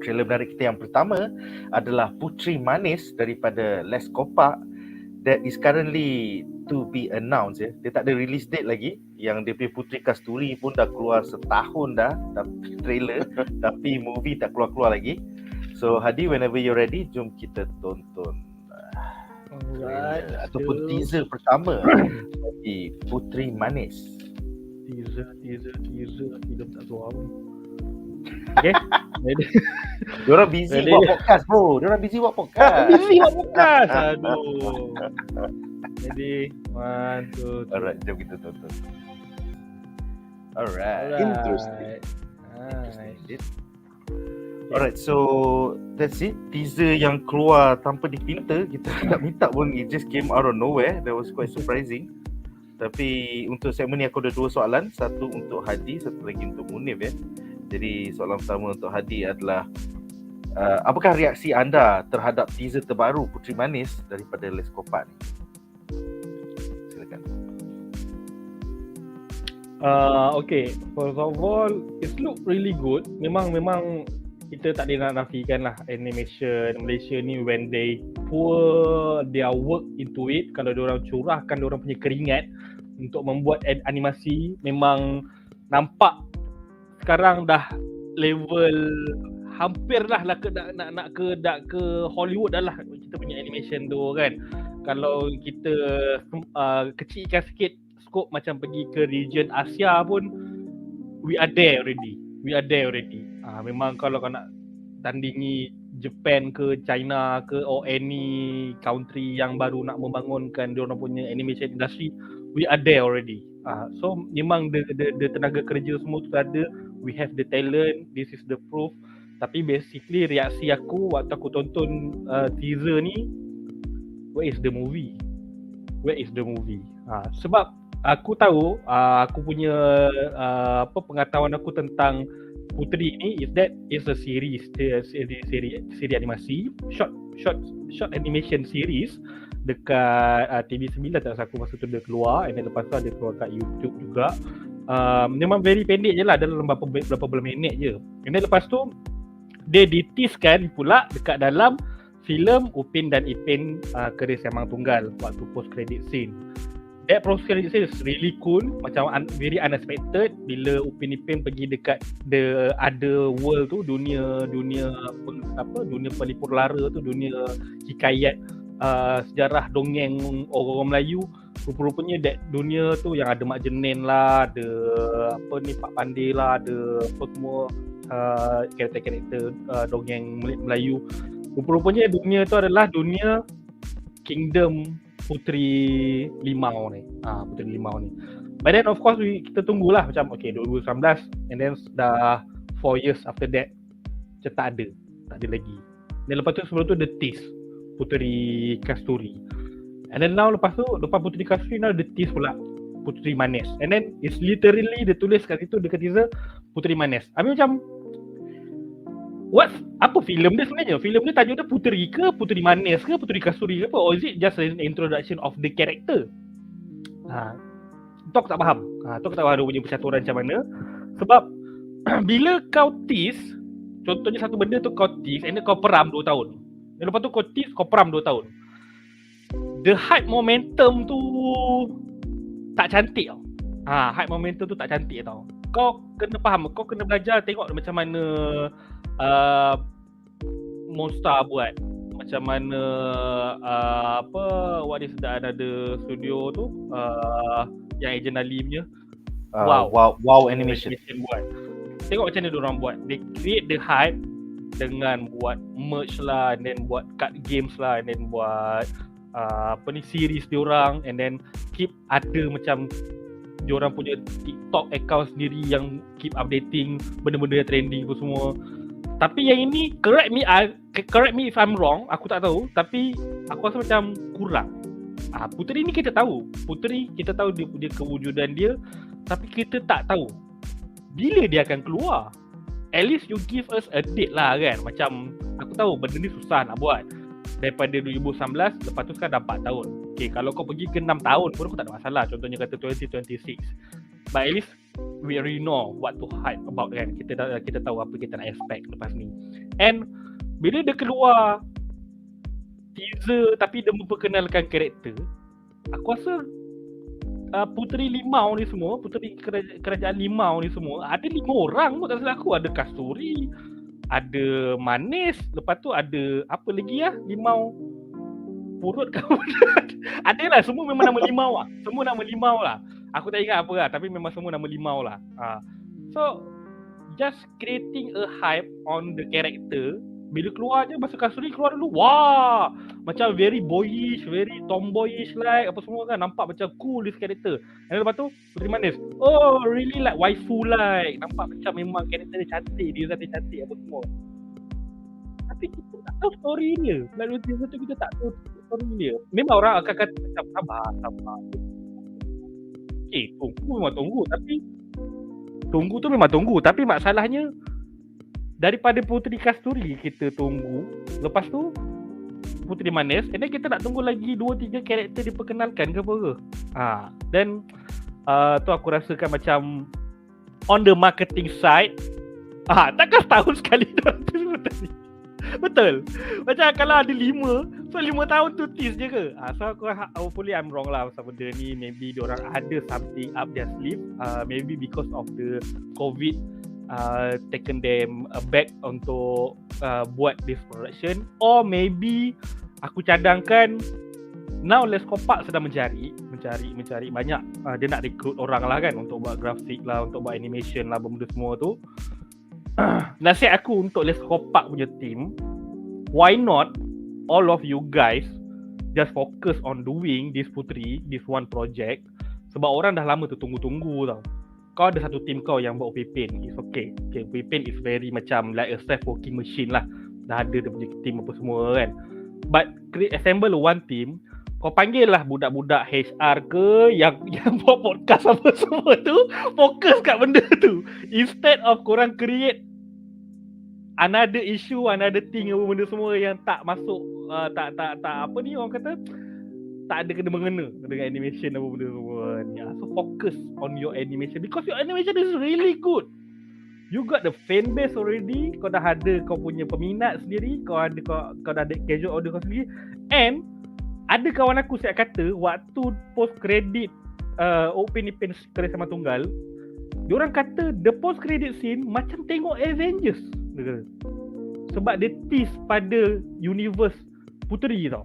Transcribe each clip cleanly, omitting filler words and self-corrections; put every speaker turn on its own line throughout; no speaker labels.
Trailer menarik kita yang pertama adalah Puteri Manis daripada Les Kopak that is currently to be announced. Dia tak ada release date lagi. Yang dia punya Puteri Kasturi pun dah keluar setahun dah trailer tapi movie tak keluar-keluar lagi. So Hadi, whenever you're ready, jom kita tonton ataupun teaser pertama bagi Puteri Manis.
Teaser filem tak tahu apa. Okay.
Diorang busy buat podcast bro.
Aduh. Jadi 1, 2, 3.
Alright, jom kita tonton. Alright.
Interesting.
Alright, so that's it. Teaser yang keluar tanpa difilter, kita tak minta pun, it just came out of nowhere. That was quite surprising. Tapi untuk segmen ni aku ada 2 soalan. Satu untuk Hadi, satu lagi untuk Munif ya. Jadi soalan pertama untuk Hadi adalah apakah reaksi anda terhadap teaser terbaru Puteri Manis daripada Les Kopak ni? Silakan.
Okay, first of all, it look really good. Memang kita tak boleh nak nafikan lah animation Malaysia ni, when they pour their work into it, kalau diorang curahkan diorang punya keringat untuk membuat animasi, memang nampak sekarang dah level hampir lah nak ke Hollywood dah lah kita punya animation tu kan. Kalau kita kecilkan sikit skop macam pergi ke region Asia pun, we are there already. Memang kalau kau nak tandingi Japan ke China ke or any country yang baru nak membangunkan diorang punya animation industry, we are there already. So memang the tenaga kerja semua tu ada. We have the talent, this is the proof. Tapi basically reaksi aku waktu aku tonton teaser ni, where is the movie? Sebab aku tahu, aku punya pengetahuan aku tentang Puteri ni is that is a series animasi, short animation series dekat TV9 tak aku masa tu dia keluar, and then lepas tu ada keluar kat YouTube juga. Memang very pendek je lah, dalam berapa belas minit je. And then lepas tu dia diteasekan pula dekat dalam filem Upin dan Ipin Keris Sembang Tunggal waktu post credit scene. That post credit scene is really cool, macam very unexpected bila Upin Ipin pergi dekat the other world tu, dunia pelipur lara tu, dunia hikayat sejarah dongeng orang Melayu. Rupa-rupanya that dunia tu yang ada Mak Jenin lah, ada Pak Pandey lah, ada apa semua karakter-karakter dongeng Melayu. Rupa-rupanya dunia tu adalah dunia kingdom Puteri Limau ni. Puteri Limau ni. But then of course kita tunggulah macam 2019, and then dah 4 years after that macam tak ada lagi. Dan lepas tu sebelum tu the tease Puteri Kasturi. And then now lepas Puteri Kasturi, now the tease pula Puteri Manis. And then it's literally dia tulis kat situ dekat teaser Puteri Manis. I mean macam apa filem dia sebenarnya? Filem dia tajuk dia Puteri ke Puteri Manis ke Puteri Kasturi ke apa? Or is it just an introduction of the character? Itu aku tak faham. Tu aku tak faham dia punya percaturan macam mana. Sebab bila kau tease, contohnya satu benda tu kau tease and then kau peram 2 tahun. Dan lepas tu kau tease, kau peram 2 tahun. The hype momentum tu tak cantik tau. Hype momentum tu tak cantik tau. Kau kena faham, kau kena belajar tengok macam mana Monster buat, macam mana what is the another studio tu yang Agent Ali punya wow animation buat. Tengok macam mana diorang buat. They create the hype dengan buat merch lah, and then buat card games lah, and then buat series diorang, and then keep ada macam diorang punya TikTok account sendiri yang keep updating benda-benda yang trending apa semua. Tapi yang ini, correct me if I'm wrong, aku tak tahu, tapi aku rasa macam kurang. Puteri ni kita tahu dia kewujudan dia, tapi kita tak tahu bila dia akan keluar. At least you give us a date lah kan. Macam aku tahu benda ni susah nak buat. Daripada 2019, lepas tu sekarang dah 4 tahun. Okay, kalau kau pergi ke 6 tahun pun aku tak ada masalah. Contohnya kata 2026. But at least we already know what to hype about kan. Kita tahu apa kita nak expect lepas ni. And bila dia keluar teaser tapi dia memperkenalkan karakter, aku rasa Puteri Limau ni semua, Puteri Kerajaan Limau ni semua, ada 5 orang pun tak salah aku. Ada Kasturi, ada Manis, lepas tu ada apa lagi Limau Purut kau. Adalah, semua memang nama Limau lah. Semua nama Limau lah. Aku tak ingat apa lah, tapi memang semua nama Limau lah. So just creating a hype on the character. Bila keluar je, masa Kasturi keluar dulu, wah, macam very boyish, very tomboyish like, apa semua kan, nampak macam cool this character. Dan lepas tu, Puteri Manis, oh really like waifu like, nampak macam memang karakter dia cantik, dia cantik apa semua. Tapi kita tak tahu story dia. Lalu kita tak tahu story dia. Memang orang akan kata macam sabar. Okay, tunggu tu memang tunggu. Tapi masalahnya, daripada Puteri Kasturi kita tunggu, lepas tu Puteri Manis, and then kita nak tunggu lagi 2-3 karakter diperkenalkan ke apa ke. Then tu aku rasakan macam on the marketing side, takkan setahun sekali dah. Betul. Macam kalau ada 5, so 5 tahun tu tease je ke? So aku hopefully I'm wrong lah pasal benda ni. Maybe diorang ada something up their sleeve, maybe because of the COVID taken them back untuk buat this production, or maybe aku cadangkan now Leskopak sedang mencari banyak, dia nak recruit orang lah kan untuk buat grafik lah, untuk buat animation lah, benda semua tu. Nasihat aku untuk Leskopak punya team, why not all of you guys just focus on doing this Puteri, this one project, sebab orang dah lama tu tunggu-tunggu tau. Kau ada satu team kau yang buat Upipin, it's okay. Upipin is very macam like a self-working machine lah. Dah ada dia punya team apa semua kan. But assemble one team, kau panggil lah budak-budak HR ke yang buat podcast apa semua tu, fokus kat benda tu. Instead of korang create another issue, another thing apa benda semua yang tak masuk, tak apa ni orang kata, tak ada kena-mengena dengan animation apa benda semua ni. So focus on your animation because your animation is really good. You got the fan base already. Kau dah ada kau punya peminat sendiri. Kau dah ada casual audience kau sendiri. And ada kawan aku siap kata waktu post credit Open Kerja Sama Tunggal, diorang kata the post credit scene macam tengok Avengers. Sebab dia tease pada universe Puteri tau.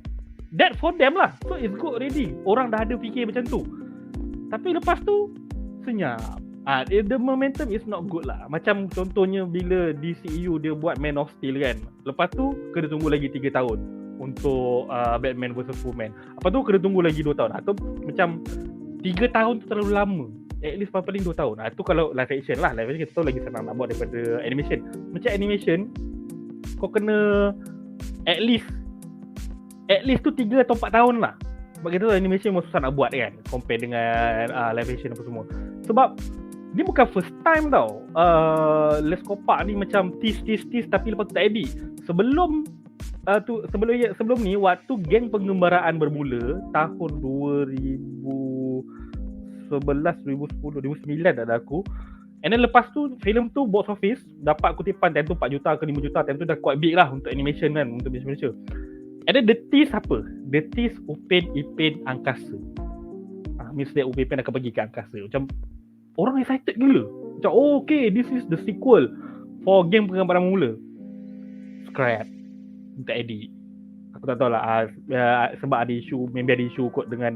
That for them lah. So it's good already. Orang dah ada fikir macam tu. Tapi lepas tu senyap. The momentum is not good lah. Macam contohnya bila DCEU dia buat Man of Steel kan. Lepas tu kena tunggu lagi 3 tahun untuk Batman vs Superman. Lepas tu kena tunggu lagi 2 tahun. Atau macam 3 tahun tu terlalu lama. At least paling 2 tahun. Itu kalau live action lah. Live action kita tahu lagi senang nak buat daripada animation. Macam animation, kau kena at least tu 3 atau 4 tahun lah. Sebab kita tahu animation memang susah nak buat kan, compare dengan live action apa semua. Sebab ni bukan first time tau. Leskopak ni macam tease tapi lepas tu tak edit. Sebelum ni waktu geng pengembaraan bermula tahun 2011, 2010, 2009 ada aku. And then lepas tu filem tu box office dapat kutipan time tu 4 juta ke 5 juta. Time tu dah quite big lah untuk animation kan, untuk Malaysia. And then the tease apa? The tease Upin Angkasa. Means that Upin akan pergi ke angkasa. Macam orang excited gila. Macam okay, this is the sequel for game pengambaran mula. Scrap. Tak edit. Aku tak tahu lah sebab ada isu, maybe ada isu kot dengan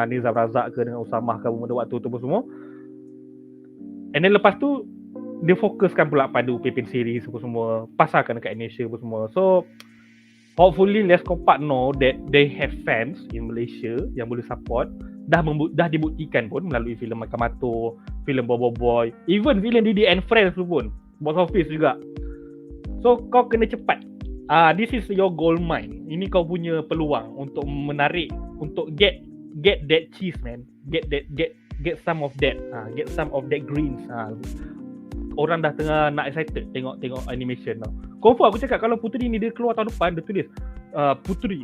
Nizam Razak ke dengan Usamah ke pada waktu tu semua. And then lepas tu dia fokuskan pula pada Upin series apa semua, pasarkan dekat Indonesia apa semua. So hopefully Leskopak know that they have fans in Malaysia yang boleh support. Dah dibuktikan pun melalui filem Makan Mato, filem Boy, even filem Didi and Friends tu pun box office juga. So kau kena cepat. This is your gold mine. Ini kau punya peluang untuk menarik, untuk get that cheese man. Get some of that. Get some of that greens. Orang dah tengah nak excited tengok animation tau. Confirm aku cakap kalau Puteri ni dia keluar tahun depan, dia tulis Puteri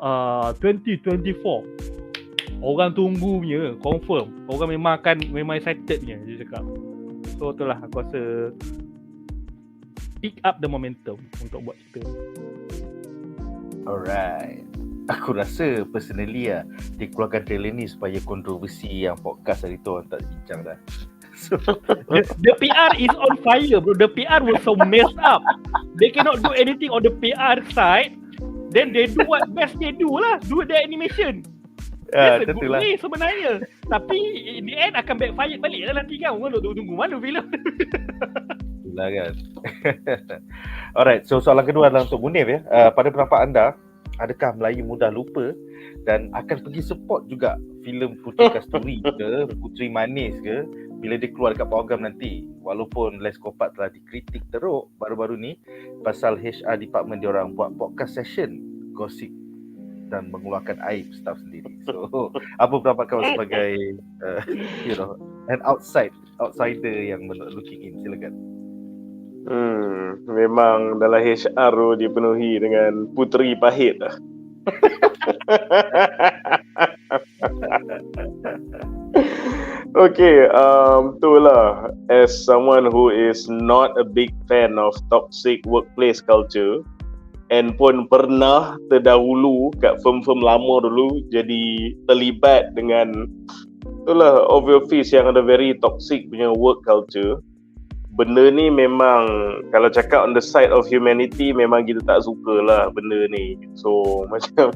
2024. Orang tunggu punya, confirm. Orang memang excited punya dia cakap. So itulah aku rasa pick up the momentum untuk buat cerita.
Alright. Aku rasa personally dia keluarkan trailer ni supaya kontroversi yang podcast hari tu orang tak bincang dah. So,
The PR is on fire, bro. The PR was so messed up. They cannot do anything on the PR side. Then they do what best they do lah. Do the animation. That's a good
tentulah.
way sebenarnya. Tapi in the end akan backfire balik lah nanti kan. Orang tunggu mana filem.
Itulah kan. Alright, so soalan kedua adalah untuk Munif ya. Pada pendapat anda, adakah Melayu mudah lupa dan akan pergi support juga filem Puteri Kasturi ke, Puteri Manis ke bila dia keluar dekat program nanti, walaupun Les Kopat telah dikritik teruk baru-baru ni pasal HR department diorang buat podcast session gosip dan mengeluarkan aib staff sendiri. So apa pendapat kau sebagai an outsider yang looking in? Silakan.
Memang dalam HR tu dipenuhi dengan puteri pahit lah. Okay, itulah. As someone who is not a big fan of toxic workplace culture and pun pernah terdahulu kat firm-firm lama dulu jadi terlibat dengan itulah of your office yang ada very toxic punya work culture. Benda ni memang kalau cakap on the side of humanity memang kita tak suka lah benda ni. So macam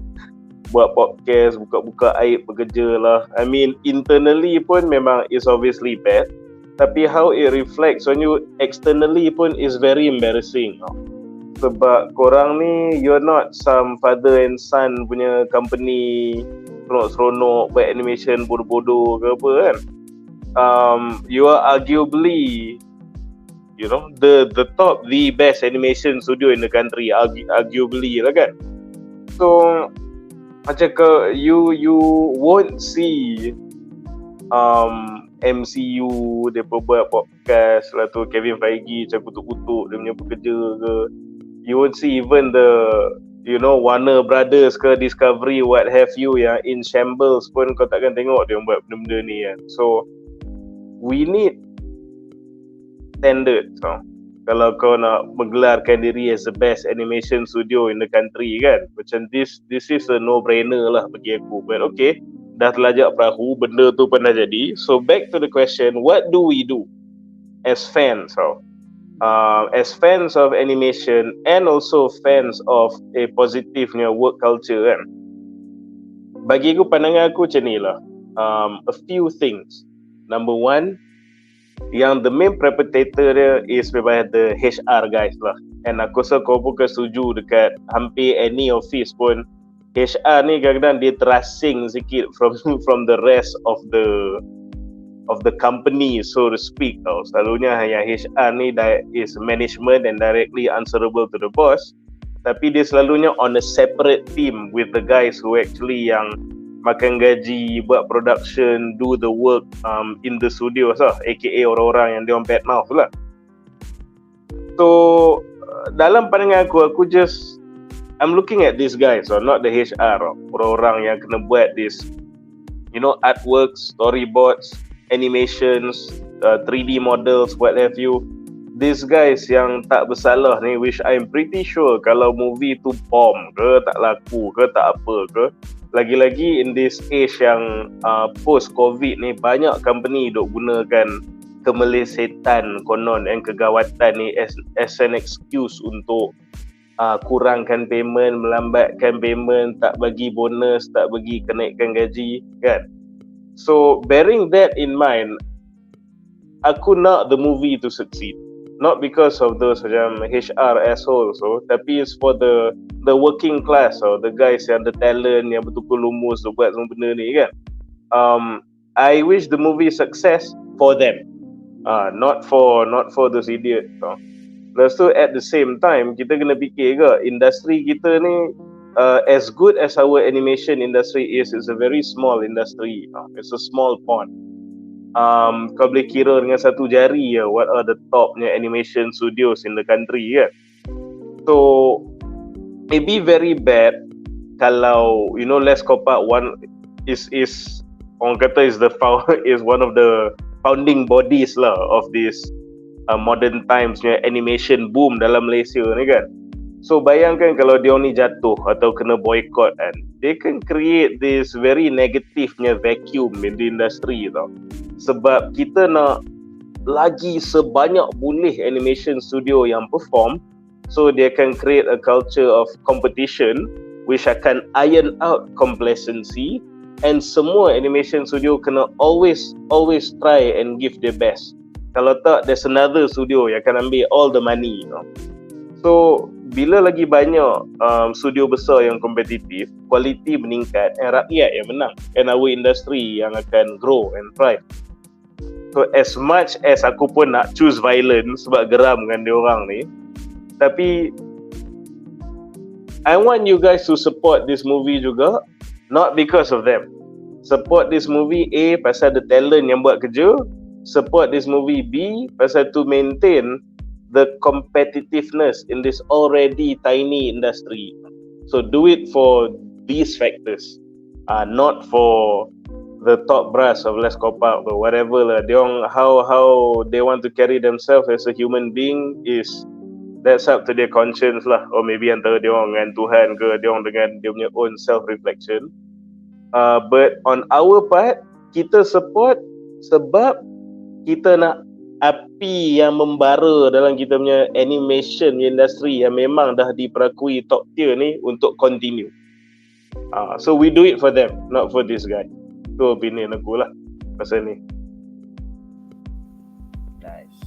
buat podcast, buka-buka aib pekerja lah. I mean internally pun memang is obviously bad. Tapi how it reflects on you externally pun is very embarrassing. Sebab korang ni you're not some father and son punya company seronok-seronok buat animation bodoh-bodoh ke apa kan. You are arguably the best animation studio in the country, arguably lah kan. So macam you won't see MCU dia buat podcast lah tu, Kevin Feige macam kutuk-kutuk dia punya pekerja ke. You won't see even the Warner Brothers ke Discovery what have you yang in shambles pun kau takkan tengok dia buat benda-benda ni kan. So we need standard. So kalau kau nak menggelarkan diri as the best animation studio in the country kan, macam this is a no-brainer lah bagi aku. But okay, dah terlajak perahu, benda tu pernah jadi. So back to the question, what do we do as fans? So as fans of animation and also fans of a positive work culture kan, bagi aku, pandangan aku macam ni lah. A few things. Number one, yang the main perpetrator dia is memang the HR guys lah. And aku rasa kau pun setuju dekat hampir any office pun HR ni kadang-kadang dia terasing sikit from the rest of the company, so to speak tau. Selalunya yang HR ni is management and directly answerable to the boss, tapi dia selalunya on a separate team with the guys who actually yang makan gaji, buat production, do the work in the studio lah, aka orang-orang yang dia orang bad mouth lah. So dalam pandangan aku I'm looking at these guys, not the HR, orang-orang yang kena buat this artworks, storyboards, animations, 3D models, what have you. These guys yang tak bersalah ni, which I'm pretty sure kalau movie tu bomb ke, tak laku ke, tak apa ke, lagi-lagi in this age yang post-COVID ni, banyak company duk gunakan kemelesetan konon dan kegawatan ni as an excuse untuk kurangkan payment, melambatkan payment, tak bagi bonus, tak bagi kenaikan gaji kan. So bearing that in mind, aku nak the movie to succeed. Not because of those macam HR assholes, tapi it's for the working class, the guys yang the talent, yang betul-betul lumus tu buat semua benda ni kan. I wish the movie success for them, not for those idiots. Lepas tu at the same time kita kena fikir ke industri kita ni, as good as our animation industry is, it's a very small industry. It's a small pond. Kau boleh kira dengan satu jari ya what are the topnya animation studios in the country kan. So it be very bad kalau Les Kopat one is orang kata is one of the founding bodies lah of this modern times punya animation boom dalam Malaysia ni kan. So bayangkan kalau dia ni jatuh atau kena boycott kan, they can create this very negative punya vacuum in the industry tau. Sebab kita nak lagi sebanyak boleh animation studio yang perform, so they can create a culture of competition which akan iron out complacency, and semua animation studio kena always try and give their best. Kalau tak, there's another studio yang akan ambil all the money, you know. So bila lagi banyak studio besar yang kompetitif, kualiti meningkat, and rakyat yang menang, and our industry yang akan grow and thrive. So as much as aku pun nak choose violence sebab geram dengan dia orang ni, tapi I want you guys to support this movie juga, not because of them. Support this movie A pasal ada talent yang buat kerja, support this movie B pasal to maintain the competitiveness in this already tiny industry. So do it for these factors, not for the top brass of Let's Cop Up or whatever lah. They how they want to carry themselves as a human being is, that's up to their conscience lah. Or maybe antara dia orang dengan Tuhan ke, dia orang dengan dia punya own self reflection. But on our part, kita support sebab kita nak api yang membara dalam kita punya animation industry yang memang dah diperakui top tier ni untuk continue. So we do it for them, not for this guy. Itu opinion aku lah pasal ni.
Nice.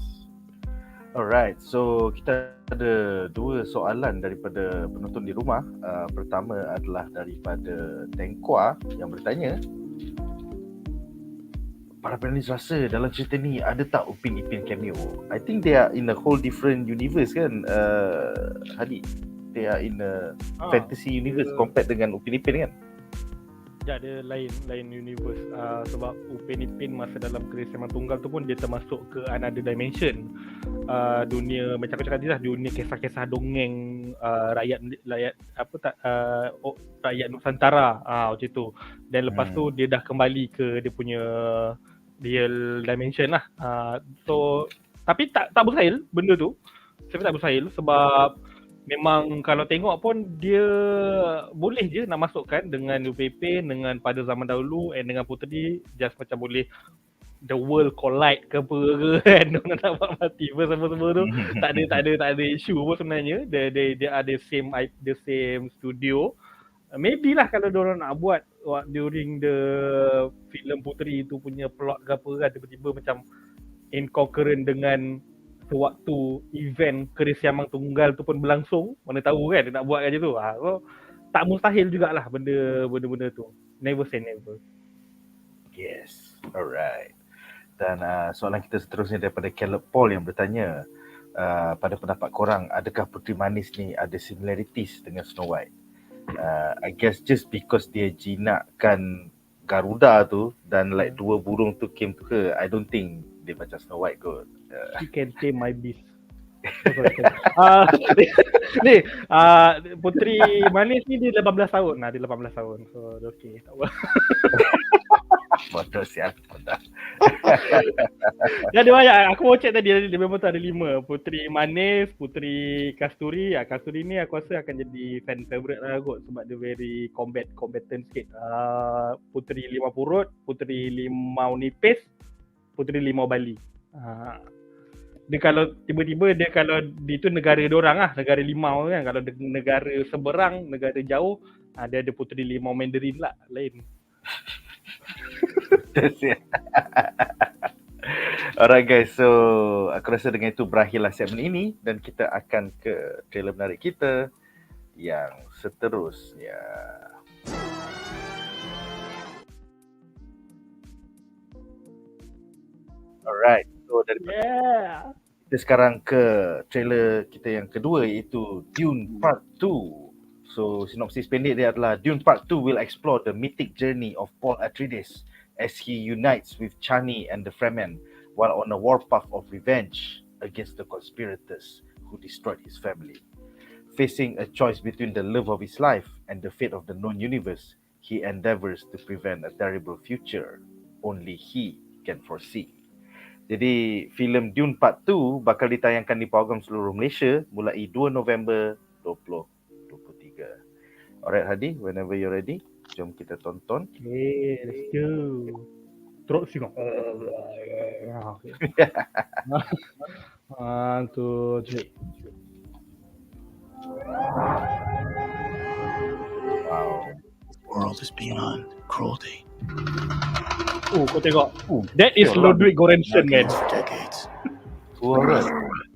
Alright, so kita ada dua soalan daripada penonton di rumah. Pertama adalah daripada Tengkua yang bertanya, para panelis rasa dalam cerita ni ada tak Upin Ipin cameo? I think they are in a whole different universe kan, Hadi? They are in a fantasy universe compared dengan Upin Ipin kan?
Ya, dia lain universe. Sebab Upin Ipin masa dalam Keris Memang Tunggal tu pun dia termasuk ke another dimension. Dunia, macam aku cakap tadi lah, dunia kisah-kisah dongeng rakyat rakyat Nusantara, macam tu. Dan lepas tu dia dah kembali ke dia punya real dimension lah. So tapi tak mustahil benda tu. Saya tak mustahil sebab memang kalau tengok pun dia boleh je nak masukkan dengan UPP, dengan pada zaman dahulu, and dengan Puteri just macam boleh the world collide ke apa ke kan, orang nak buat multiverse semua tu. tak ada isu pun sebenarnya. They are the same studio. Maybe lah kalau diorang nak buat during the film Puteri tu punya plot ke apa kan, tiba-tiba macam incoherent dengan sewaktu event Keris Memang Tunggal tu pun berlangsung, mana tahu kan dia nak buat macam tu. So tak mustahil jugalah benda tu. Never say never.
Yes, alright. Dan soalan kita seterusnya daripada Caleb Paul yang bertanya, pada pendapat korang, adakah Puteri Manis ni ada similarities dengan Snow White? I guess just because dia jinakkan Garuda tu dan like dua burung tu came to her, I don't think dia macam Snow White kot.
You can tame my beast. Ni Puteri Manis ni dia 18 tahun. Dia 18 tahun. So okay, tak apa.
Bodoh sial.
Dia ada banyak. Aku mau check tadi, dia memang ada 5. Puteri Manis, Puteri Kasturi. Kasturi ni aku rasa akan jadi fan favourite lah kot sebab dia very combatant sikit. Puteri Limau Purut, Puteri Limau Nipis, Puteri Limau Bali. Dia kalau tiba-tiba dia kalau di tu negara diorang lah, negara limau kan. Kalau negara seberang, negara jauh, dia ada Puteri Limau Mandarin lah, lain.
Alright guys, so aku rasa dengan itu berakhirlah segmen ini dan kita akan ke trailer menarik kita yang seterusnya. Alright, so daripada kita sekarang ke trailer kita yang kedua, iaitu Dune Part 2. So sinopsis pendek dia adalah Dune Part 2 will explore the mythic journey of Paul Atreides as he unites with Chani and the Fremen while on a warpath of revenge against the conspirators who destroyed his family. Facing a choice between the love of his life and the fate of the known universe, he endeavors to prevent a terrible future only he can foresee. Jadi filem Dune Part 2 bakal ditayangkan di program seluruh Malaysia mulai 2 November 2023. Alright Hadi, whenever you're ready, jom kita tonton.
Okay, let's go. Terus singa. Okay. 1, 2, 3.
Wow.
World is beyond cruelty.
Kau tengok. That is Ludwig Göransson, man.
For decades.
Alright.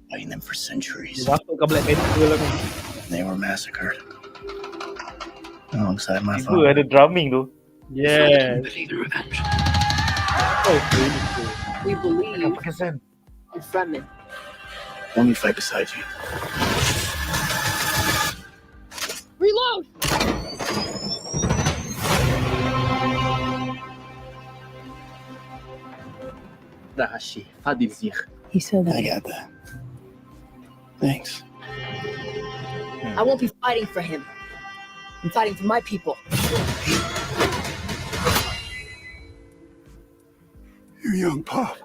Fighting them for centuries.
Dia masuk ke Black Panther lah.
They were massacred. Alongside my
Tiba
father.
ada drumming tu.
Yes.
Empathy, the revenge.
Oh, really cool.
We believe
Apa kesan?
in Fremen.
Let me fight beside you.
Reload!
He said
I
that.
got that. Thanks.
I won't be fighting for him. I'm fighting for my people.
You young pup.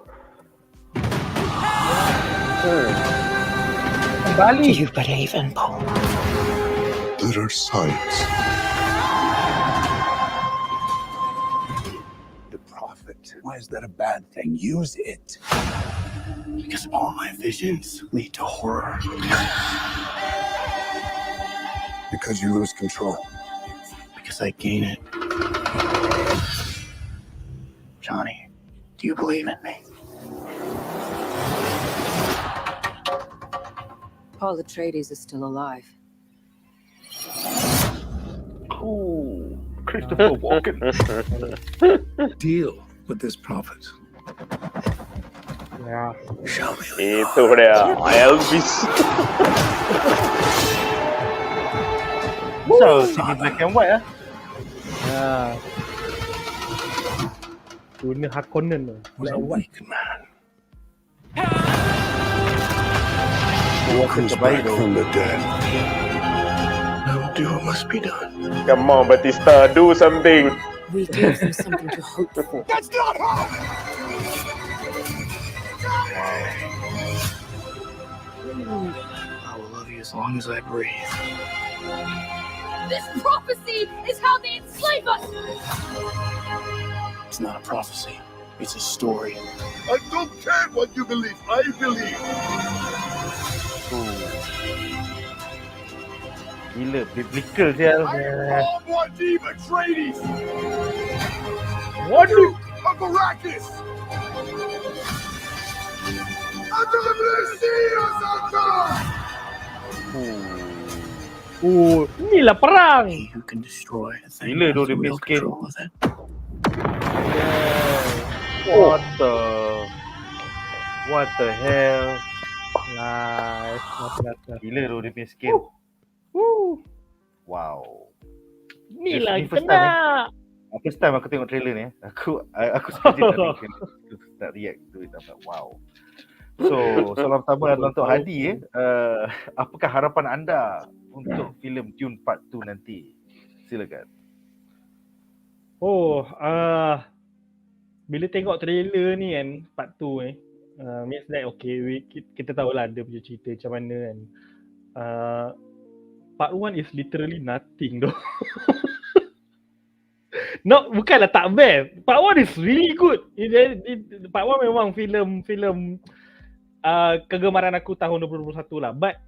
Kembali.
Do you believe in Paul?
Bitter science. The prophet. Why is that a bad thing? Use it. Because all my visions lead to horror. Because you lose control. Because I gain it. Johnny, do you believe in me?
Paul Atreides is still alive.
Oh, Christopher Walken.
Deal with this prophet.
Ya.
Show me.
Itu dia, Elvis.
So, sini black and white lah.
Ya. Dunia Harkonnen tu.
Was a weak man.
Comes back
from the dead. I will do what must be done.
Come on, Batista, do something.
We gave them something to hope for.
That's not hope! I will love you as long as I breathe.
This prophecy is how they enslave us!
It's not a prophecy. It's a story.
I don't care what you believe. I believe.
Gila, biblical sial.
I am all one team Atreides.
Waduh.
Of Arrakis. Under the Messiah,
Inilah perang.
He who can destroy a thing
Gila
has
tu dia
real
miskin.
control of it.
What the hell?
Nice.
Gila tu dia punya skill. Wow.
Inilah
Ini first
kena.
First time aku tengok trailer ni. Aku sekejap nak react tu. Wow. So, salam pertama adalah untuk Hadi. Apakah harapan anda untuk filem Dune Part 2 nanti? Silakan.
Bila tengok trailer ni kan, part 2 ni, means that okay, kita tahulah dia punya cerita macam mana kan. Part 1 is literally nothing though. Bukanlah tak best. Part 1 is really good. Part 1 memang filem kegemaran aku tahun 2021 lah. But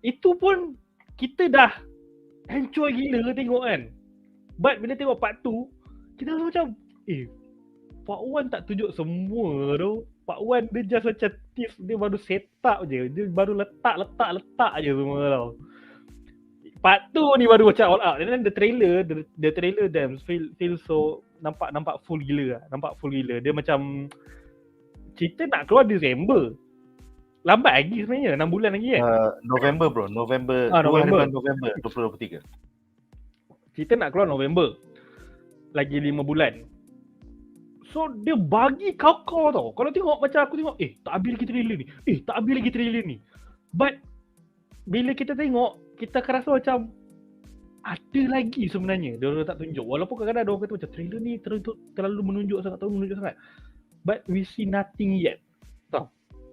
itu pun kita dah enjoy gila tengok kan. But bila tengok part 2, kita rasa macam part 1 tak tunjuk semua tu. Part 1 dia just macam tease, dia baru set up je. Dia baru letak je semua tau. Part 2 ni baru macam all out. And then the trailer damn feel so nampak full gila lah. Nampak full gila. Dia macam cerita nak keluar Disember. Lambat lagi sebenarnya, 6 bulan lagi kan.
November bro, November.
November
2023.
Cerita nak keluar November. Lagi 5 bulan. So dia bagi kau tau. Kalau tengok macam aku tengok, tak habis lagi trailer ni. But bila kita tengok, kita akan rasa macam ada lagi sebenarnya. Dia orang tak tunjuk. Walaupun kadang-kadang dia orang kata macam trailer ni terlalu menunjuk sangat. but we see nothing yet. Tahu?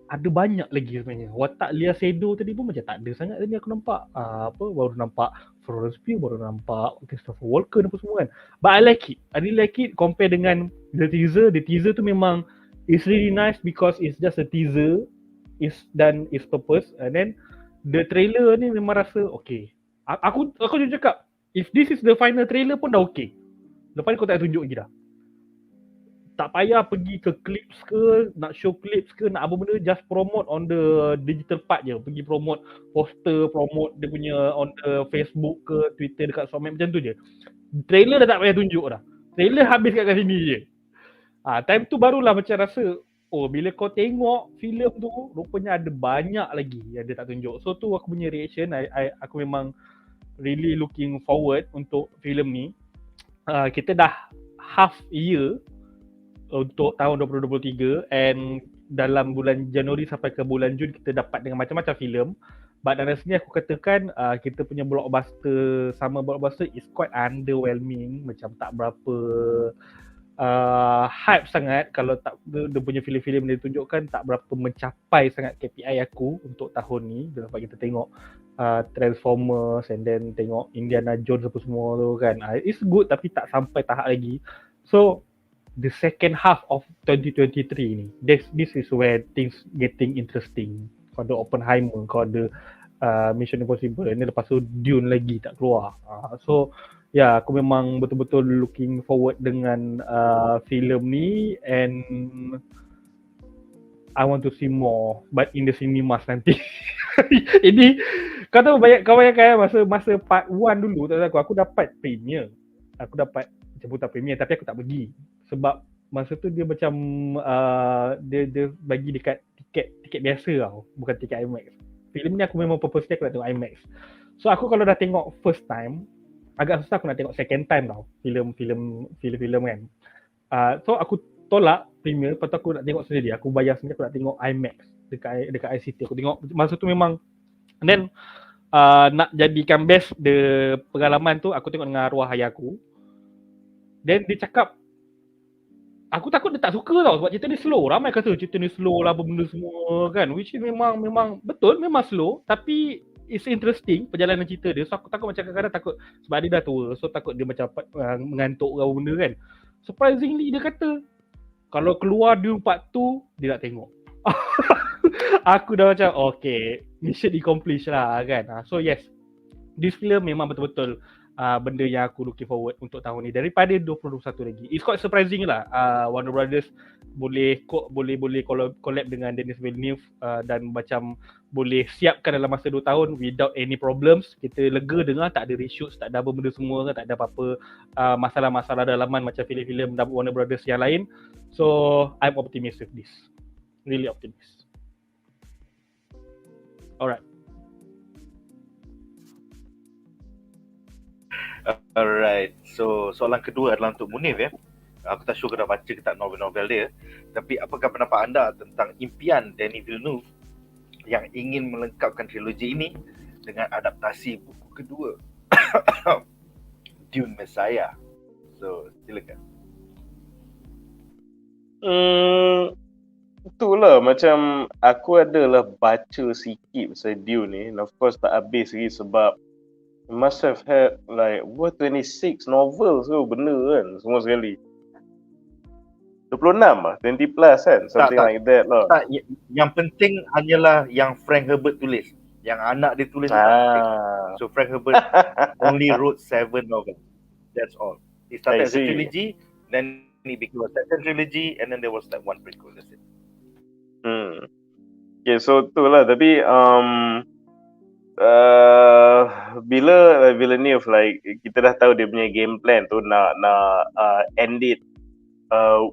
Ada banyak lagi sebenarnya. Watak Lia Seydoux tadi pun macam tak ada sangat tadi aku nampak. Baru nampak Florence Pugh, baru nampak Christopher Walken apa semua kan. But I like it. I really like it compare dengan the teaser. The teaser tu memang it's really nice because it's just a teaser. It's done its purpose. And then the trailer ni memang rasa okay. Aku jujur cakap, if this is the final trailer pun dah okay. Lepas ni kau tak tunjuk lagi dah. Tak payah pergi ke clips ke, nak show clips ke, nak apa benda, just promote on the digital part je. Pergi promote poster, promote dia punya on the Facebook ke, Twitter dekat sosmed macam tu je. Trailer dah tak payah tunjuk dah. Trailer habis kat sini je. Time tu barulah macam rasa, oh bila kau tengok filem tu, rupanya ada banyak lagi yang dia tak tunjuk. So tu aku punya reaction, aku memang really looking forward untuk filem ni. Kita dah half year untuk tahun 2023 and dalam bulan Januari sampai ke bulan Jun kita dapat dengan macam-macam filem. But dalam sini aku katakan kita punya blockbuster is quite underwhelming, macam tak berapa hype sangat. Kalau tak dia punya filem-filem dia tunjukkan tak berapa mencapai sangat KPI aku untuk tahun ni. Dapat kita tengok Transformers and then tengok Indiana Jones apa semua tu kan. It's good tapi tak sampai tahap lagi. So the second half of 2023 ni, this is where things getting interesting. Kau ada Oppenheimer, kau ada Mission Impossible, ni lepas tu Dune lagi tak keluar. So aku memang betul-betul looking forward dengan filem ni and I want to see more but in the cinemas nanti. Ini kau tahu kau bayangkan masa part 1 dulu aku dapat premier. Aku dapat jemputan premier tapi aku tak pergi sebab masa tu dia macam dia bagi dekat tiket biasa tau, bukan tiket IMAX. Filem ni aku memang purpose aku nak tengok IMAX. So aku kalau dah tengok first time, agak susah aku nak tengok second time tau filem kan. So aku tolak premier, lepas tu aku nak tengok sendiri. Aku bayar sendiri, aku nak tengok IMAX dekat ICT. Aku tengok masa tu memang and then nak jadikan best the pengalaman tu aku tengok dengan arwah ayah aku. Then dia cakap aku takut dia tak suka tau sebab cerita ni slow. Ramai kata cerita ni slow lah apa benda semua kan. Which is memang betul, memang slow tapi it's interesting perjalanan cerita dia. So aku takut macam kadang-kadang takut sebab dia dah tua. So takut dia macam mengantuk ke apa benda kan. Surprisingly dia kata kalau keluar Dune part 2 dia nak tengok. Aku dah macam okay, mission accomplished lah kan. So yes, this film memang betul-betul benda yang aku looking forward untuk tahun ni daripada 2021 lagi. It's quite surprising lah. Warner Brothers boleh collab dengan Denis Villeneuve dan macam boleh siapkan dalam masa 2 tahun without any problems. Kita lega dengar tak ada reshoots, tak ada apa benda semua kan, tak ada apa-apa masalah-masalah dalaman macam filem-filem Warner Brothers yang lain. So I'm optimistic with this. Really optimistic. Alright.
Alright, so soalan kedua adalah untuk Munif ya. Aku tak sure kau dah baca ke tak novel-novel dia. Tapi apakah pendapat anda tentang impian Denis Villeneuve yang ingin melengkapkan trilogi ini dengan adaptasi buku kedua Dune Messiah? So silakan.
Itulah macam aku adalah baca sikit pasal Dune ni. And of course tak habis lagi sebab must have had like 26 novels ke benda kan semua sekali. 26 lah, 20 plus kan, something tak, like that lah.
Tak, yang penting hanyalah yang Frank Herbert tulis. Yang anak dia tulis so Frank Herbert only wrote 7 novels. That's all. He started as a trilogy, then it became a second trilogy and then there was like one prequel, that's it.
Okay, so tu lah. Tapi bila Villeneuve like kita dah tahu dia punya game plan tu nak end it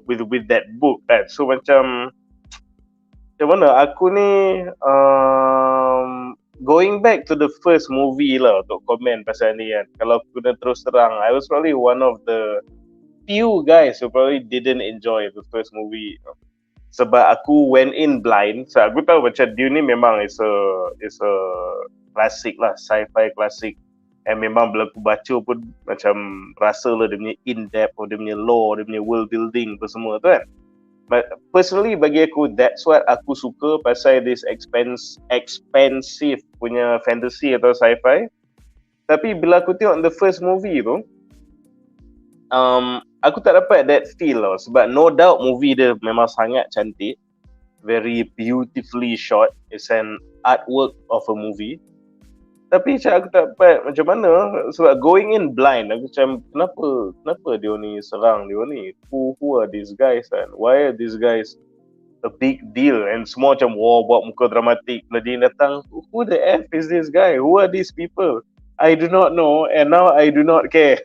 with that book kan. So macam mana aku ni going back to the first movie lah untuk komen pasal ni kan. Kalau aku kena terus terang, I was probably one of the few guys who probably didn't enjoy the first movie. Sebab aku went in blind. So aku tahu macam Dune ni memang is a classic lah, sci-fi classic. And memang bila aku baca pun macam rasa lah dia punya in-depth, dia punya lore, dia punya world building tu semua tu kan. But personally bagi aku, that's what aku suka pasal this expensive punya fantasy atau sci-fi. Tapi bila aku tengok the first movie tu, aku tak dapat that feel lah. Sebab no doubt movie dia memang sangat cantik, very beautifully shot. It's an artwork of a movie. Tapi macam aku tak dapat macam mana. Sebab going in blind, aku macam kenapa dia ni serang dia ni? Who are these guys kan? Why are these guys a big deal? And semua macam buat muka dramatik. Bila dia datang, who the F is this guy? Who are these people? I do not know and now I do not care.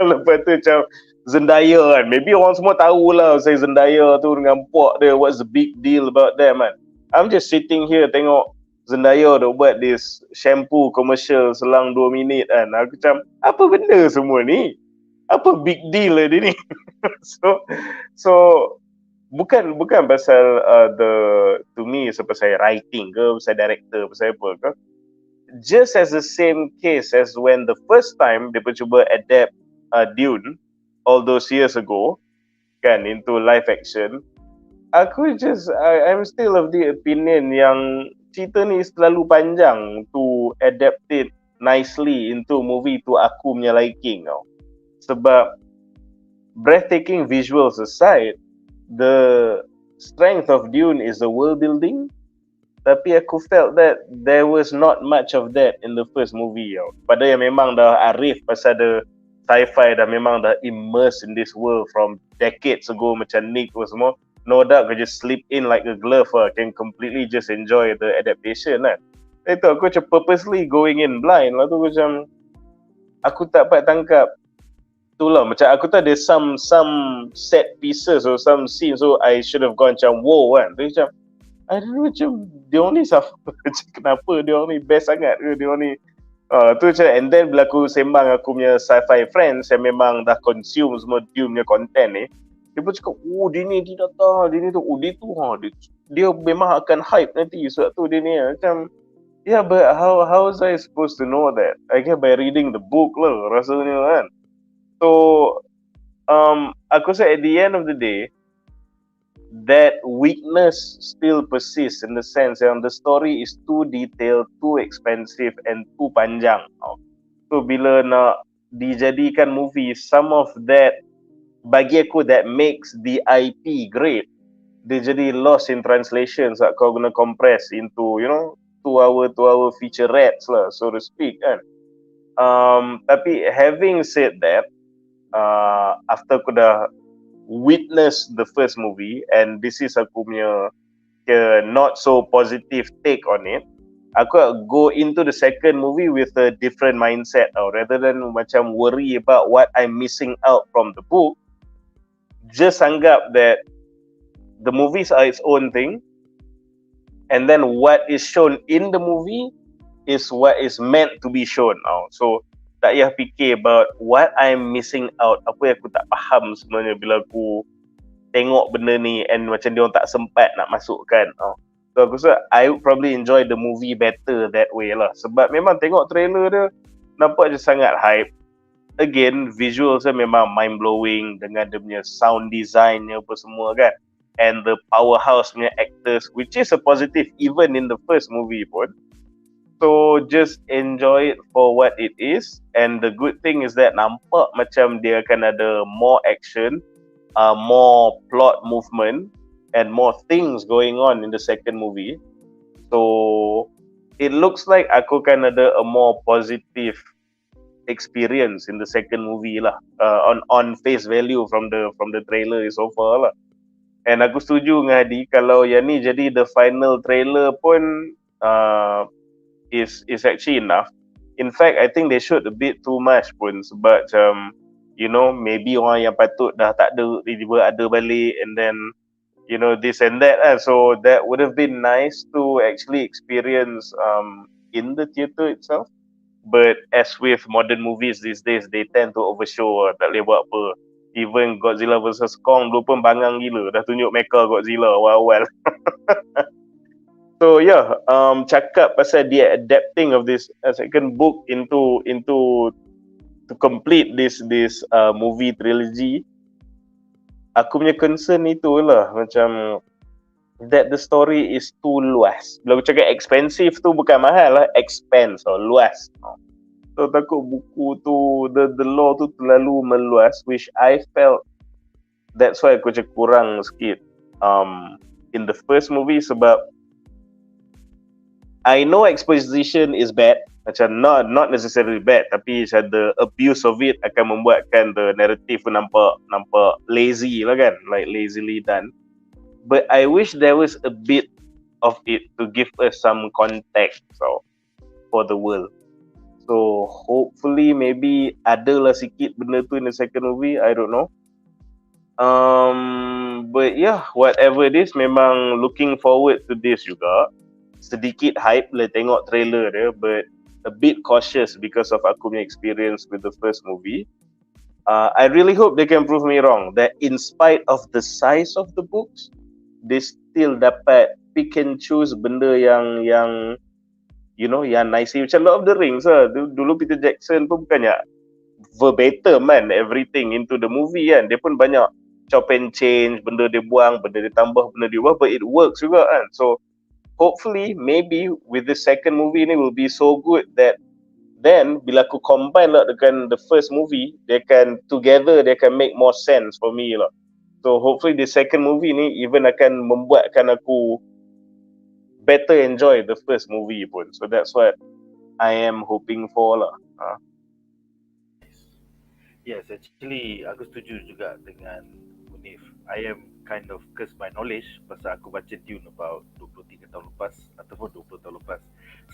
Lepas tu macam Zendaya kan. Maybe orang semua tahulah saya Zendaya tu dengan puak dia. What's the big deal about them kan? I'm just sitting here tengok Zendaya dah buat this shampoo commercial selang 2 minit kan. Aku macam, apa benda semua ni? Apa big deal lah dia ni? So bukan pasal to me pasal writing ke, pasal director, pasal apa ke. Just as the same case as when the first time dia cuba adapt Dune all those years ago kan into live action, I'm still of the opinion yang cerita ni terlalu panjang to adapt it nicely into movie to aku punya liking tau. Sebab breathtaking visuals aside, the strength of Dune is the world building. Tapi aku felt that there was not much of that in the first movie tau. Padahal yang memang dah arif pasal the sci-fi, dah memang dah immersed in this world from decades ago macam Nick tu semua. No doubt can just slip in like a glove lah. Can completely just enjoy the adaptation lah. Itu aku macam purposely going in blind lah tu. Macam aku tak dapat tangkap. Itulah macam aku tahu ada some set pieces or some scenes so I should have gone macam wow kan. Tapi macam I don't know macam dia orang ni siapa. Kenapa dia orang ni best sangat ke dia orang ni. Tu macam and then bila aku sembang aku punya sci-fi friends yang memang dah consume semua Dune punya content ni. Dia pun cakap, dia ni dia datang, dia ni tu, dia memang akan hype nanti sebab tu dia ni macam, yeah, but how was I supposed to know that? I guess by reading the book lah rasanya kan. So, aku rasa at the end of the day, that weakness still persists in the sense yang the story is too detailed, too expensive and too panjang. So, bila nak dijadikan movie, some of that bagi aku that makes the IP great. Dia jadi lost in translation sebab kau guna compress into 2 hour featurettes lah so to speak kan. Tapi having said that, after aku dah witness the first movie and this is aku punya not so positive take on it, aku go into the second movie with a different mindset rather than macam worry about what I'm missing out from the book. Just anggap that the movies are its own thing and then what is shown in the movie is what is meant to be shown. So tak payah fikir about what I'm missing out, apa yang aku tak faham sebenarnya bila aku tengok benda ni and macam dia orang tak sempat nak masukkan. So aku rasa I would probably enjoy the movie better that way lah. Sebab memang tengok trailer dia nampak je sangat hype. Again, visuals memang mind-blowing dengan dia punya sound design-nya apa semua kan. And the powerhouse punya actors, which is a positive even in the first movie pun. So, just enjoy it for what it is. And the good thing is that nampak macam dia akan ada more action, more plot movement and more things going on in the second movie. So, it looks like aku kan ada a more positive experience in the second movie lah, on face value from the trailer so far lah. And aku setuju dengan Hadi kalau yang ni jadi the final trailer pun is actually enough. In fact, I think they shoot a bit too much pun sebab macam maybe orang yang patut dah tak ada tiba-tiba ada balik and then this and that lah. So that would have been nice to actually experience in the theatre itself. But as with modern movies these days, they tend to overshow. Tak boleh buat apa. Even Godzilla vs Kong dulu pun bangang gila. Dah tunjuk mecha Godzilla awal-awal. So yeah, cakap pasal dia adapting of this second book into to complete this movie trilogy. aku punya concern itulah macam that the story is too luas. Bila aku cakap expensive tu bukan mahal lah, expense luas. So takut buku tu the law tu terlalu meluas, which I felt that's why aku cakap kurang sikit in the first movie, sebab I know exposition is bad, macam not necessarily bad, tapi macam the abuse of it akan membuatkan the narrative tu nampak lazy lah kan, like lazily done. But I wish there was a bit of it to give us some context for the world. So hopefully maybe adalah sikit benda tu in the second movie, I don't know. But yeah, whatever it is, memang looking forward to this juga. Sedikit hype lah tengok trailer dia, but a bit cautious because of aku punya experience with the first movie. I really hope they can prove me wrong, that in spite of the size of the books, they still dapat pick and choose benda yang you know, yang nice. Macam Lord of the Rings lah. Dulu Peter Jackson pun bukannya verbatim man everything into the movie kan. Dia pun banyak chop and change, benda dia buang, benda dia tambah, benda dia buang, but it works juga kan. So hopefully maybe with the second movie ni will be so good that then bila aku combine lah dengan the first movie, they can make more sense for me lah. So hopefully the second movie ni even akan membuatkan aku better enjoy the first movie pun. So that's what I am hoping for lah.
Yes, actually aku setuju juga dengan Munif. I am kind of cursed by knowledge pasal aku baca Dune about 23 tahun lepas ataupun 20 tahun lepas.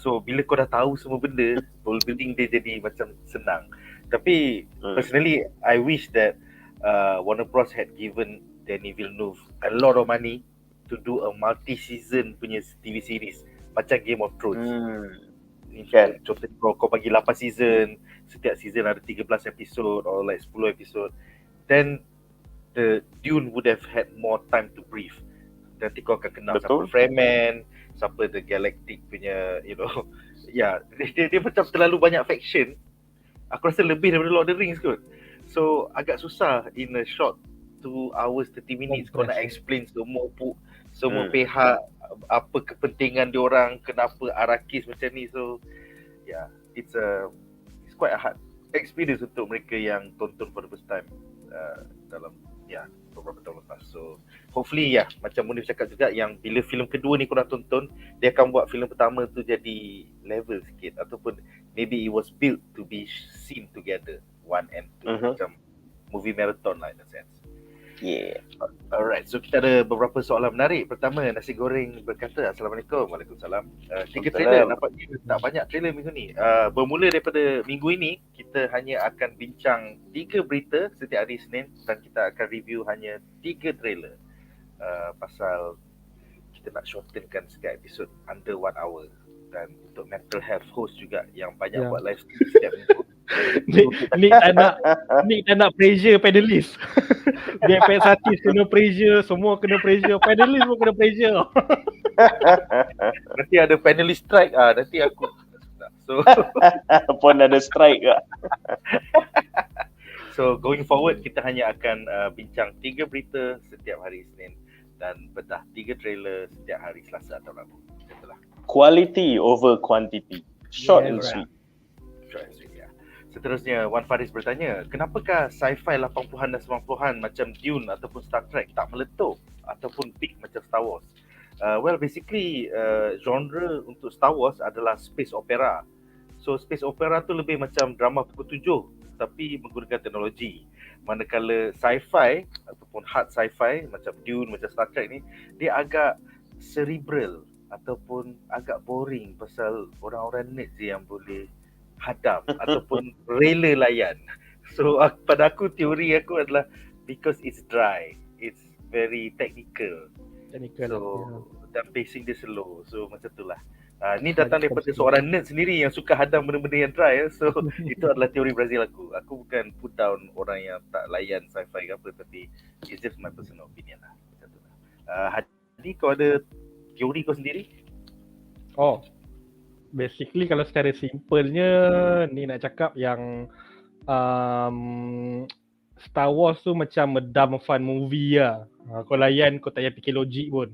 So bila kau dah tahu semua benda, world building dia jadi macam senang. Tapi personally I wish that Warner Bros had given Denis Villeneuve a lot of money to do a multi-season punya TV series macam Game of Thrones. Kan? Contohnya kau bagi 8 season, setiap season ada 13 episode or like 10 episode, then the Dune would have had more time to breathe. Nanti kau akan kenal siapa Fremen, siapa the Galactic punya, you know. Ya, dia macam terlalu banyak faction. Aku rasa lebih daripada Lord of the Rings kot. So agak susah in a short 2 hours 30 minutes kau nak explain semua pihak, apa kepentingan diorang, kenapa Arrakis macam ni. So yeah, it's quite a hard experience untuk mereka yang tonton for the first time dalam beberapa tahun lepas. So hopefully macam Munif cakap juga, yang bila filem kedua ni korang tonton, dia akan buat filem pertama tu jadi level sikit, ataupun maybe it was built to be seen together 1 and 2, macam movie marathon lah in a sense.
Yeah.
Alright, so kita ada beberapa soalan menarik. Pertama, Nasi Goreng berkata, Assalamualaikum. Waalaikumsalam. 3 trailer, nampaknya tak banyak trailer minggu ni. Bermula daripada minggu ini, kita hanya akan bincang 3 berita setiap hari Isnin, dan kita akan review hanya 3 trailer. Pasal kita nak shortenkan setiap episod under 1 hour. Dan untuk mental health host juga yang banyak buat live stream setiap minggu. Nick tak nak pressure panelis. Dia pesatis kena pressure, semua kena pressure, panelis pun kena pressure. Nanti ada panelis strike, nanti aku so
pun ada strike ke.
So going forward kita hanya akan bincang 3 berita setiap hari Isnin dan bedah 3 trailer setiap hari Selasa atau Rabu. Itulah.
Quality over quantity. Short and sweet.
Seterusnya, Wan Faris bertanya, kenapakah sci-fi 80-an dan 90-an macam Dune ataupun Star Trek tak meletup ataupun big macam Star Wars? Well, basically genre untuk Star Wars adalah space opera. So space opera tu lebih macam drama pukul 7 tapi menggunakan teknologi. Manakala sci-fi ataupun hard sci-fi macam Dune, macam Star Trek ni, dia agak cerebral ataupun agak boring pasal orang-orang nerd je yang boleh hadam ataupun rela layan. So pada aku, teori aku adalah because it's dry, it's very technical. So dan pacing dia slow. So macam itulah. Ni datang daripada seorang nerd sendiri yang suka hadam benda-benda yang dry. So itu adalah teori Brazil aku. Aku bukan put down orang yang tak layan sci-fi ke apa, tapi it's just my personal opinion lah. Macam itulah. Hadi, kau ada teori kau sendiri?
Basically kalau secara simpelnya ni nak cakap yang Star Wars tu macam a dumb fun movie lah. Kau layan, kau tak payah fikir logik pun.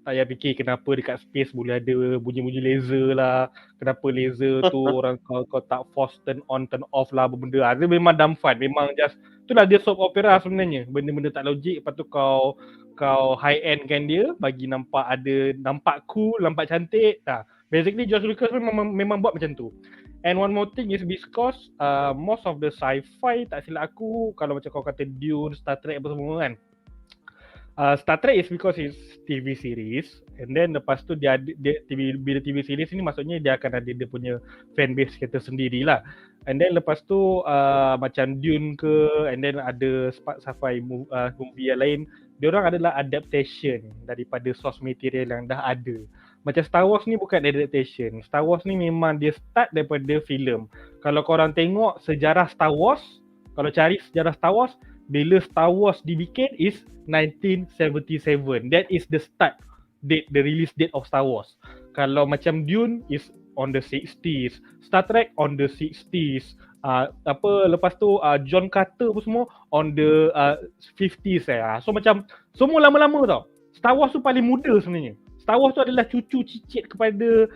Tak payah fikir kenapa dekat space boleh ada bunyi-bunyi laser lah. Kenapa laser tu orang kau tak force turn on, turn off lah benda. Dia memang dumb fun. Memang just, itulah dia soap opera sebenarnya. Benda-benda tak logik, lepas tu kau high end kan dia, bagi nampak cool, nampak cantik. Basically George Lucas memang buat macam tu. And one more thing is because most of the sci-fi, tak silap aku, kalau macam kau kata Dune, Star Trek apa semua kan, Star Trek is because it's TV series, and then lepas tu bila TV series ni maksudnya dia akan ada dia punya fan base kita sendirilah. And then lepas tu macam Dune ke, and then ada sci-fi movie yang lain, diorang adalah adaptation daripada source material yang dah ada. Macam Star Wars ni bukan adaptation. Star Wars ni memang dia start daripada filem. Kalau korang tengok sejarah Star Wars, kalau cari sejarah Star Wars, bila Star Wars dibikin is 1977. That is the start date, the release date of Star Wars. Kalau macam Dune is on the 60s, Star Trek on the 60s, lepas tu John Carter pun semua on the 50s So macam semua lama-lama tau. Star Wars tu paling muda sebenarnya. Star Wars tu adalah cucu cicit kepada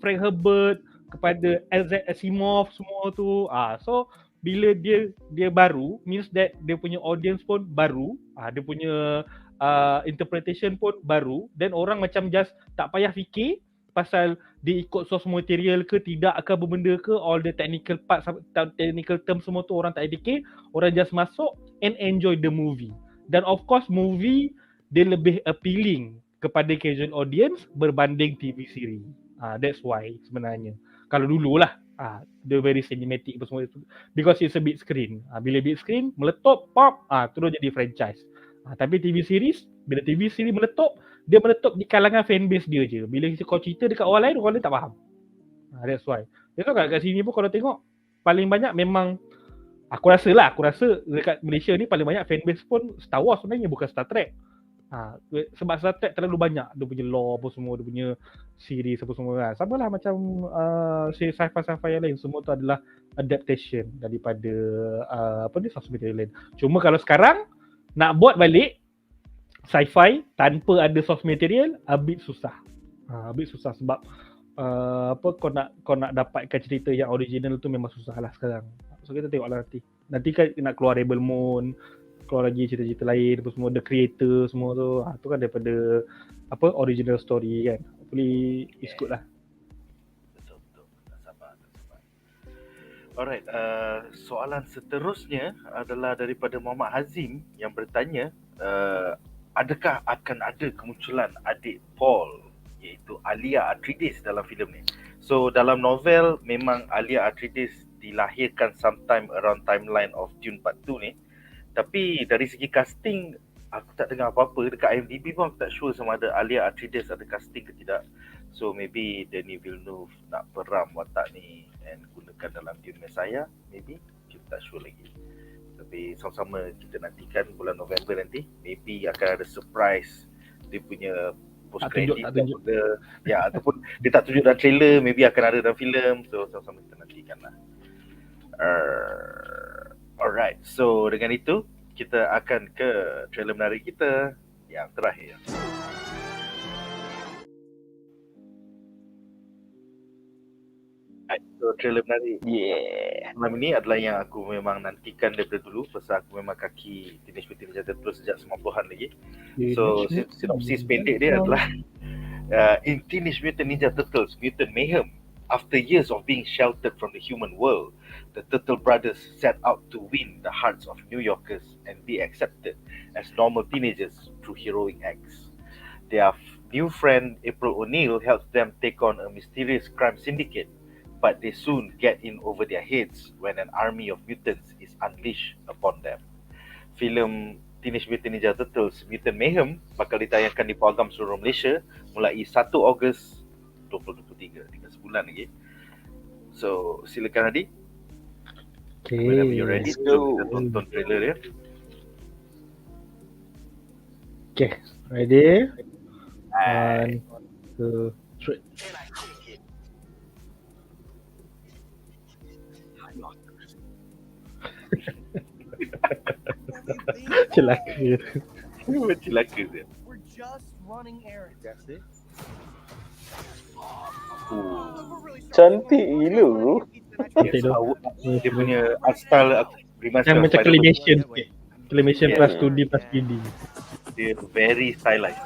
Frank Herbert, kepada Isaac Asimov semua tu. So bila dia baru, means that dia punya audience pun baru, dia punya interpretation pun baru, then orang macam just tak payah fikir pasal dia ikut source material ke tidak ke benda ke, all the technical parts, technical terms semua tu orang tak payah fikir, orang just masuk and enjoy the movie. Dan of course movie dia lebih appealing kepada casual audience berbanding TV series. That's why sebenarnya. Kalau dululah dia very cinematic apa semua itu, because it's a big screen. Bila big screen meletup pop, terus jadi franchise. Tapi TV series, bila TV series meletup, dia meletup di kalangan fanbase dia je. Bila kau cerita dekat orang lain tak faham. That's why. Itu kat sini pun kalau tengok paling banyak memang aku rasa dekat Malaysia ni paling banyak fanbase pun Star Wars sebenarnya, bukan Star Trek. Sebab Star Trek terlalu banyak dia punya lore apa semua, dia punya series apa semua kan. Sama lah macam series sci-fi yang lain, semua tu adalah adaptation daripada source material lain. Cuma kalau sekarang nak buat balik sci-fi tanpa ada source material a bit susah sebab kau nak dapatkan cerita yang original tu memang susah lah sekarang. So kita tengoklah nanti kan nak keluar Rebel Moon, keluar lagi cerita-cerita lain apa semua, The Creator semua tu, tu kan daripada original story kan. Hopefully it's good lah.
Betul. Tak sabar. Alright, soalan seterusnya adalah daripada Muhammad Hazim yang bertanya, adakah akan ada kemunculan adik Paul iaitu Alia Atreides dalam filem ni? So dalam novel memang Alia Atreides dilahirkan sometime around timeline of Dune Part 2 ni. Tapi dari segi casting, aku tak dengar apa-apa. Dekat IMDb pun aku tak sure sama ada Alia Atreides ada casting ke tidak. So maybe Denis Villeneuve nak peram watak ni and gunakan dalam Dune Messiah, maybe. Kita tak sure lagi. Tapi sama-sama kita nantikan bulan November nanti. Maybe akan ada surprise dia punya post credit ataupun dia tak tunjuk dalam trailer, maybe akan ada dalam filem. So sama-sama kita nantikan lah. Alright, so dengan itu kita akan ke trailer menarik kita yang terakhir. So trailer menarik malam ini adalah yang aku memang nantikan daripada dulu, pasal aku memang kaki Teenage Mutant Ninja Turtles sejak 90-an lagi. So sinopsis pendek dia adalah in Teenage Mutant Ninja Turtles Mutant Mayhem, after years of being sheltered from the human world, the Turtle brothers set out to win the hearts of New Yorkers and be accepted as normal teenagers through heroic acts. Their new friend April O'Neil helps them take on a mysterious crime syndicate, but they soon get in over their heads when an army of mutants is unleashed upon them. Filem Teenage Mutant Ninja Turtles Mutant Mayhem bakal ditayangkan di program seluruh Malaysia mulai 1 Ogos 2023, tinggal sebulan lagi. So silakan Hadi. Whenever you're ready, kita tonton trailer dia.
Okay, ready? 1, 2, 3. Celaka.
Memang celaka dia.
We're just running errands. That's it.
Cantik gila.
Cantik tu.
Dia punya art style reminds
Yang
me of
macam
Spider-Man.
claymation sikit. Claymation
Yeah.
plus 2D plus 3D.
Dia very stylized.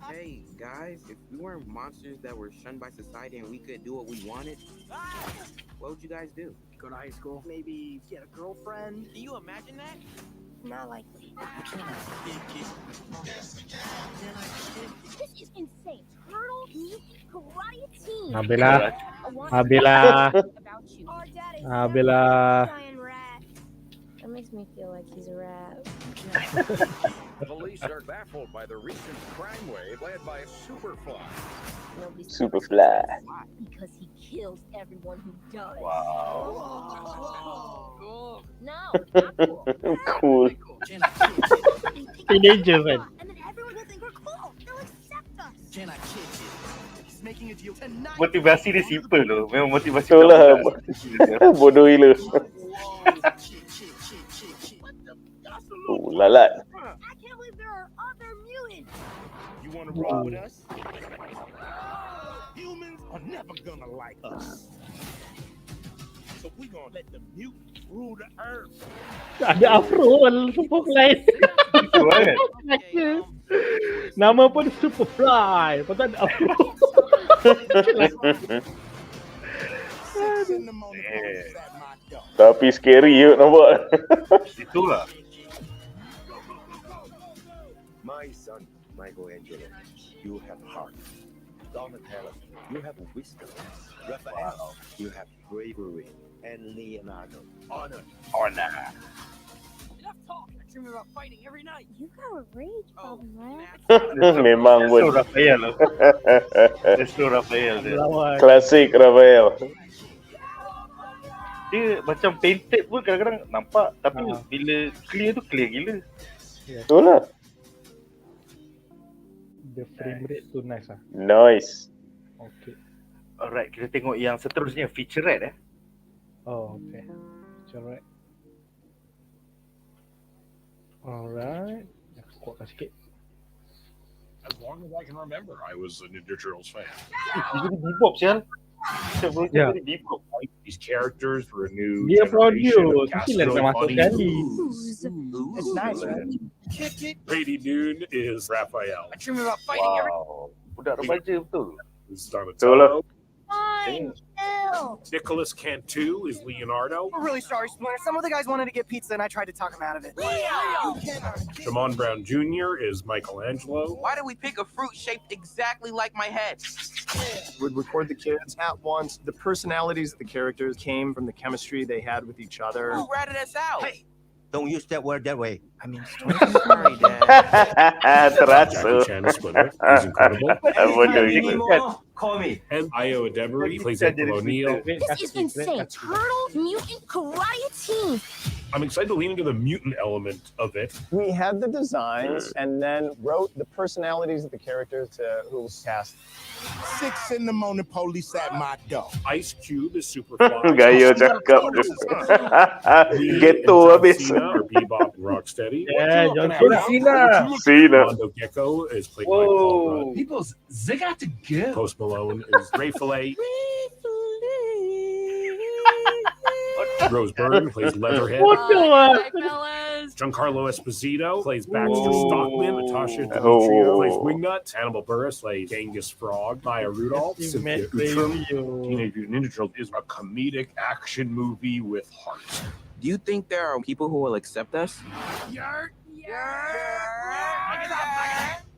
Hey guys, if we weren't monsters that were shunned by society and we could do what we wanted, what would you guys do?
Go to high school. Maybe get a girlfriend.
Can you imagine that?
Not likely. This is insane. Turtle, mutant, karate team.
Habislah.
I want
Habislah.
about you. Our dad is
Habislah.
giant rat. That makes me feel like he's a rat.
Police are baffled by the recent crime wave led by Superfly.
Nobody's
Superfly.
because he kills everyone who does.
Wow.
Cool. No, not cool.
Cool.
Teenagers kan.
And then everyone will think we're cool. They'll accept us.
Can I kid you? He's making a deal tonight.
Motivasi dia simple tu. Memang motivasi
Betul lah.
budak.
Bodoh gila. Lalat.
I can't believe there are other mutants.
You want to roll with us?
Humans are never gonna like us. So we gonna let the mutants rule the earth.
Ada afro Superfly.
Betul kan?
Nama pun Superfly. Lepas tu ada afro.
Six in the morning, police at my door.
Tapi scary je nampak.
Itulah.
My son, Michelangelo, you have heart. Donatello, you have wisdom. Raphael, you have bravery. And Leonardo, honor.
Enough talk. I dream about fighting every night.
You got a rage problem, right?
Memang
That's so
pun.
Raphael lah. That's so Raphael dia.
Lawan.
Klasik Rafael.
Dia macam painted pun kadang-kadang nampak. Tapi bila clear tu clear gila.
Betul lah.
The frame rate tu nice lah.
Nice.
Okay.
Alright, kita tengok yang seterusnya, Featurette
Oh, okay. Alright. Alright. Aku kuatkan sikit.
As long as I can remember, I was a Ninja Turtles fan.
Dia jadi bebop sial.
Ya.
Jadi bebop.
These characters were a new
Dia
generation of
produce. Mesti lah dia
really
masuk
funny
sekali.
It's nice, right? Kick it.
Lady Dune is Raphael.
I dream about fighting every
Wow. Budak remaja betul.
Is
Betul lah.
Donatello.
Fine. Ew.
Nicholas Cantu is Leonardo.
We're really sorry, Splinter. Some of the guys wanted to get pizza, and I tried to talk them out of it.
Shimon Brown Jr. is Michelangelo.
Why did we pick a fruit shaped exactly like my head?
Would record the kids at once. The personalities of the characters came from the chemistry they had with each other.
Who ratted us out?
Hey.
Don't use that word that way.
I mean,
Sorry, Dad.
Terasa.
Jackie Chan is Splinter. He's incredible.
Bodoh gila.
Call me.
And Io Adebari plays Uncle O'Neill.
This is insane. Turtle, mutant, karate team.
I'm excited to lean into the mutant element of it.
We had the designs and then wrote the personalities of the characters to who was cast.
6 in the morning, police at my door.
Ice Cube is Superfly.
Gaya cakap. Ghetto habis.
Cena are Bebop and Rocksteady.
Yeah, John
Cena.
Cena.
Mondo Gecko is played by Paul Rudd.
People's they got to give.
Post Malone is Ray Fillet. Rose Byrne plays Leatherhead. Giancarlo Esposito plays Baxter Stockman. Natasha Demetrio plays Wingnut. Hannibal Buress plays Genghis Frog. Maya Rudolph, Cynthia Utrum. Teenage Mutant Ninja Turtles is a comedic action movie with heart.
Do you think there are people who will accept us?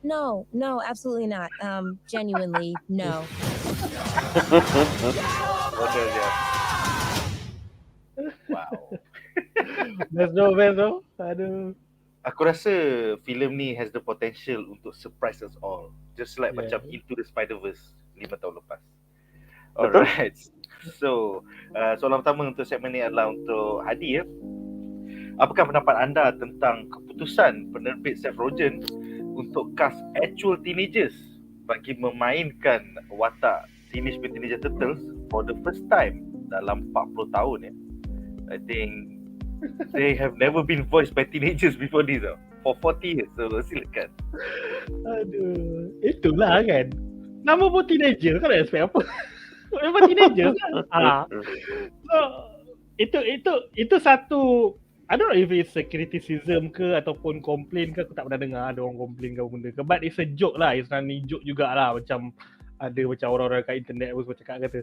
No, absolutely not. Genuinely, no.
Wow.
Best tu. Aduh.
Aku rasa filem ni has the potential untuk surprise us all. Just like macam Into the Spider-Verse 5 tahun lepas. Alright. So, soalan pertama untuk segmen ni adalah untuk Hadi ya. Apakah pendapat anda tentang keputusan penerbit Seth Rogen untuk cast actual teenagers bagi memainkan watak Teenage Mutant Ninja Turtles for the first time dalam 40 tahun ya? I think They have never been voiced by teenagers before this for 40 years. So silakan.
Aduh, itulah kan. Nama pun teenager, kau nak expect apa? Memang teenager kan. So itu satu, I don't know if it's a criticism ke ataupun complain ke, aku tak pernah dengar ada orang complain ke apa benda ke. But it's a joke lah, it's running joke jugalah. Macam ada macam orang-orang kat internet pun cakap kata.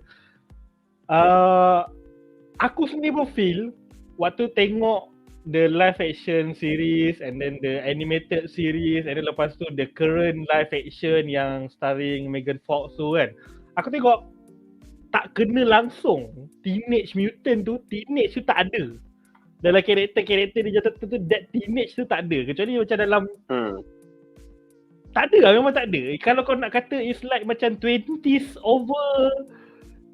Aku sendiri pun feel waktu tengok the live action series and then the animated series and then lepas tu the current live action yang starring Megan Fox tu kan, aku tengok tak kena langsung Teenage Mutant tu, teenage tu tak ada dalam karakter dia jatuh tu, that teenage tu tak ada, kecuali macam dalam tak ada lah, memang tak ada. Kalau kau nak kata it's like macam 20s over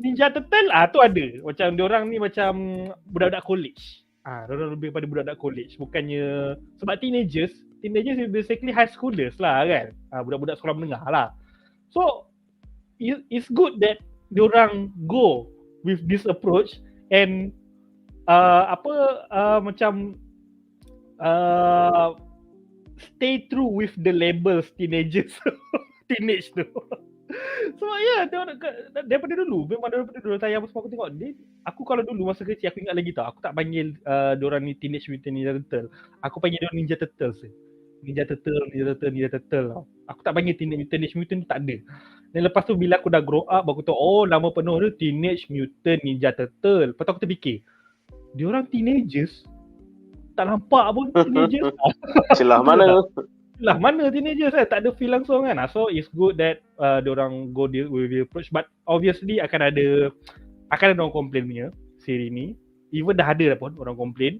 Ninja Turtle tu ada, macam diorang ni macam budak-budak college. Diorang lebih pada budak-budak college, bukannya sebab teenagers is basically high schoolers lah kan. Budak-budak sekolah menengah lah. So it's good that diorang go with this approach and macam stay true with the labels teenagers. Teenage tu. So daripada dulu tayang semua aku tengok dia, aku kalau dulu masa kecil aku ingat lagi tau, aku tak panggil diorang ni Teenage Mutant Ninja Turtle, aku panggil diorang Ninja Turtles. Ninja Turtle tau. Aku tak panggil Teenage Mutant, tak ada. Dan lepas tu bila aku dah grow up, aku tahu nama penuh dia Teenage Mutant Ninja Turtle. Lepas tu aku terfikir, diorang teenagers tak nampak pun teenagers.
Celah mana?
Lah mana teenagers tak ada feel langsung kan. So it's good that diorang go with the approach, but obviously akan ada orang komplain punya siri ni. Even dah ada pun orang komplain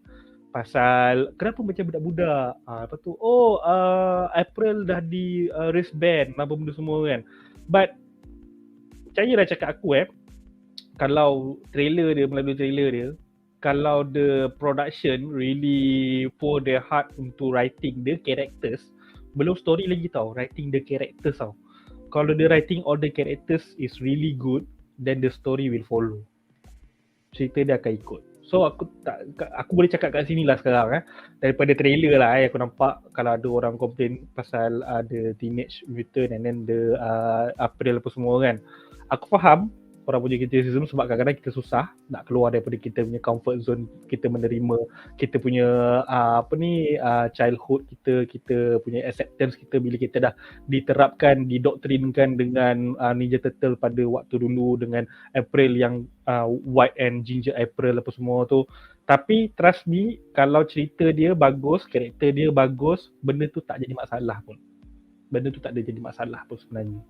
pasal kenapa macam budak-budak. Lepas tu April dah di wristband apa benda semua kan. But percayalah cakap aku kalau melalui trailer dia, kalau the production really pour their heart into writing the characters, belum story lagi tau, writing the characters tau. Kalau the writing all the characters is really good, then the story will follow. Cerita dia akan ikut. So aku boleh cakap kat sini lah sekarang daripada trailer lah aku nampak kalau ada orang komplain pasal ada Teenage Mutant and then the April apa semua kan. Aku faham orang punya criticism sebab kadang-kadang kita susah nak keluar daripada kita punya comfort zone, kita menerima kita punya childhood kita punya acceptance kita bila kita dah diterapkan, didoktrinkan dengan Ninja Turtle pada waktu dulu dengan April yang white and ginger April apa semua tu. Tapi trust me, kalau cerita dia bagus, karakter dia bagus, benda tu tak jadi masalah pun. Benda tu tak ada jadi masalah pun sebenarnya.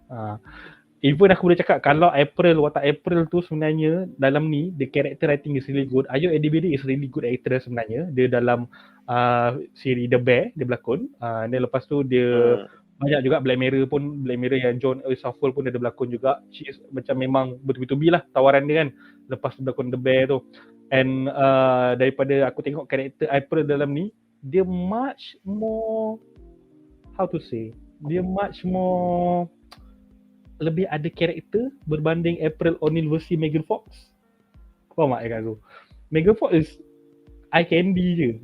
Even aku boleh cakap kalau watak April tu sebenarnya dalam ni the character writing is really good. Ayu Edibiri is really good actress sebenarnya. Dia dalam siri The Bear dia berlakon. Dan lepas tu dia banyak juga Black Mirror yang John Shuffle pun dia ada berlakon juga. She is macam memang betul-betul lah tawaran dia kan. Lepas tu berlakon The Bear tu. And daripada aku tengok karakter April dalam ni, dia much more lebih ada karakter berbanding April O'Neil versi Megan Fox. Faham tak aku? Megan Fox is eye candy je.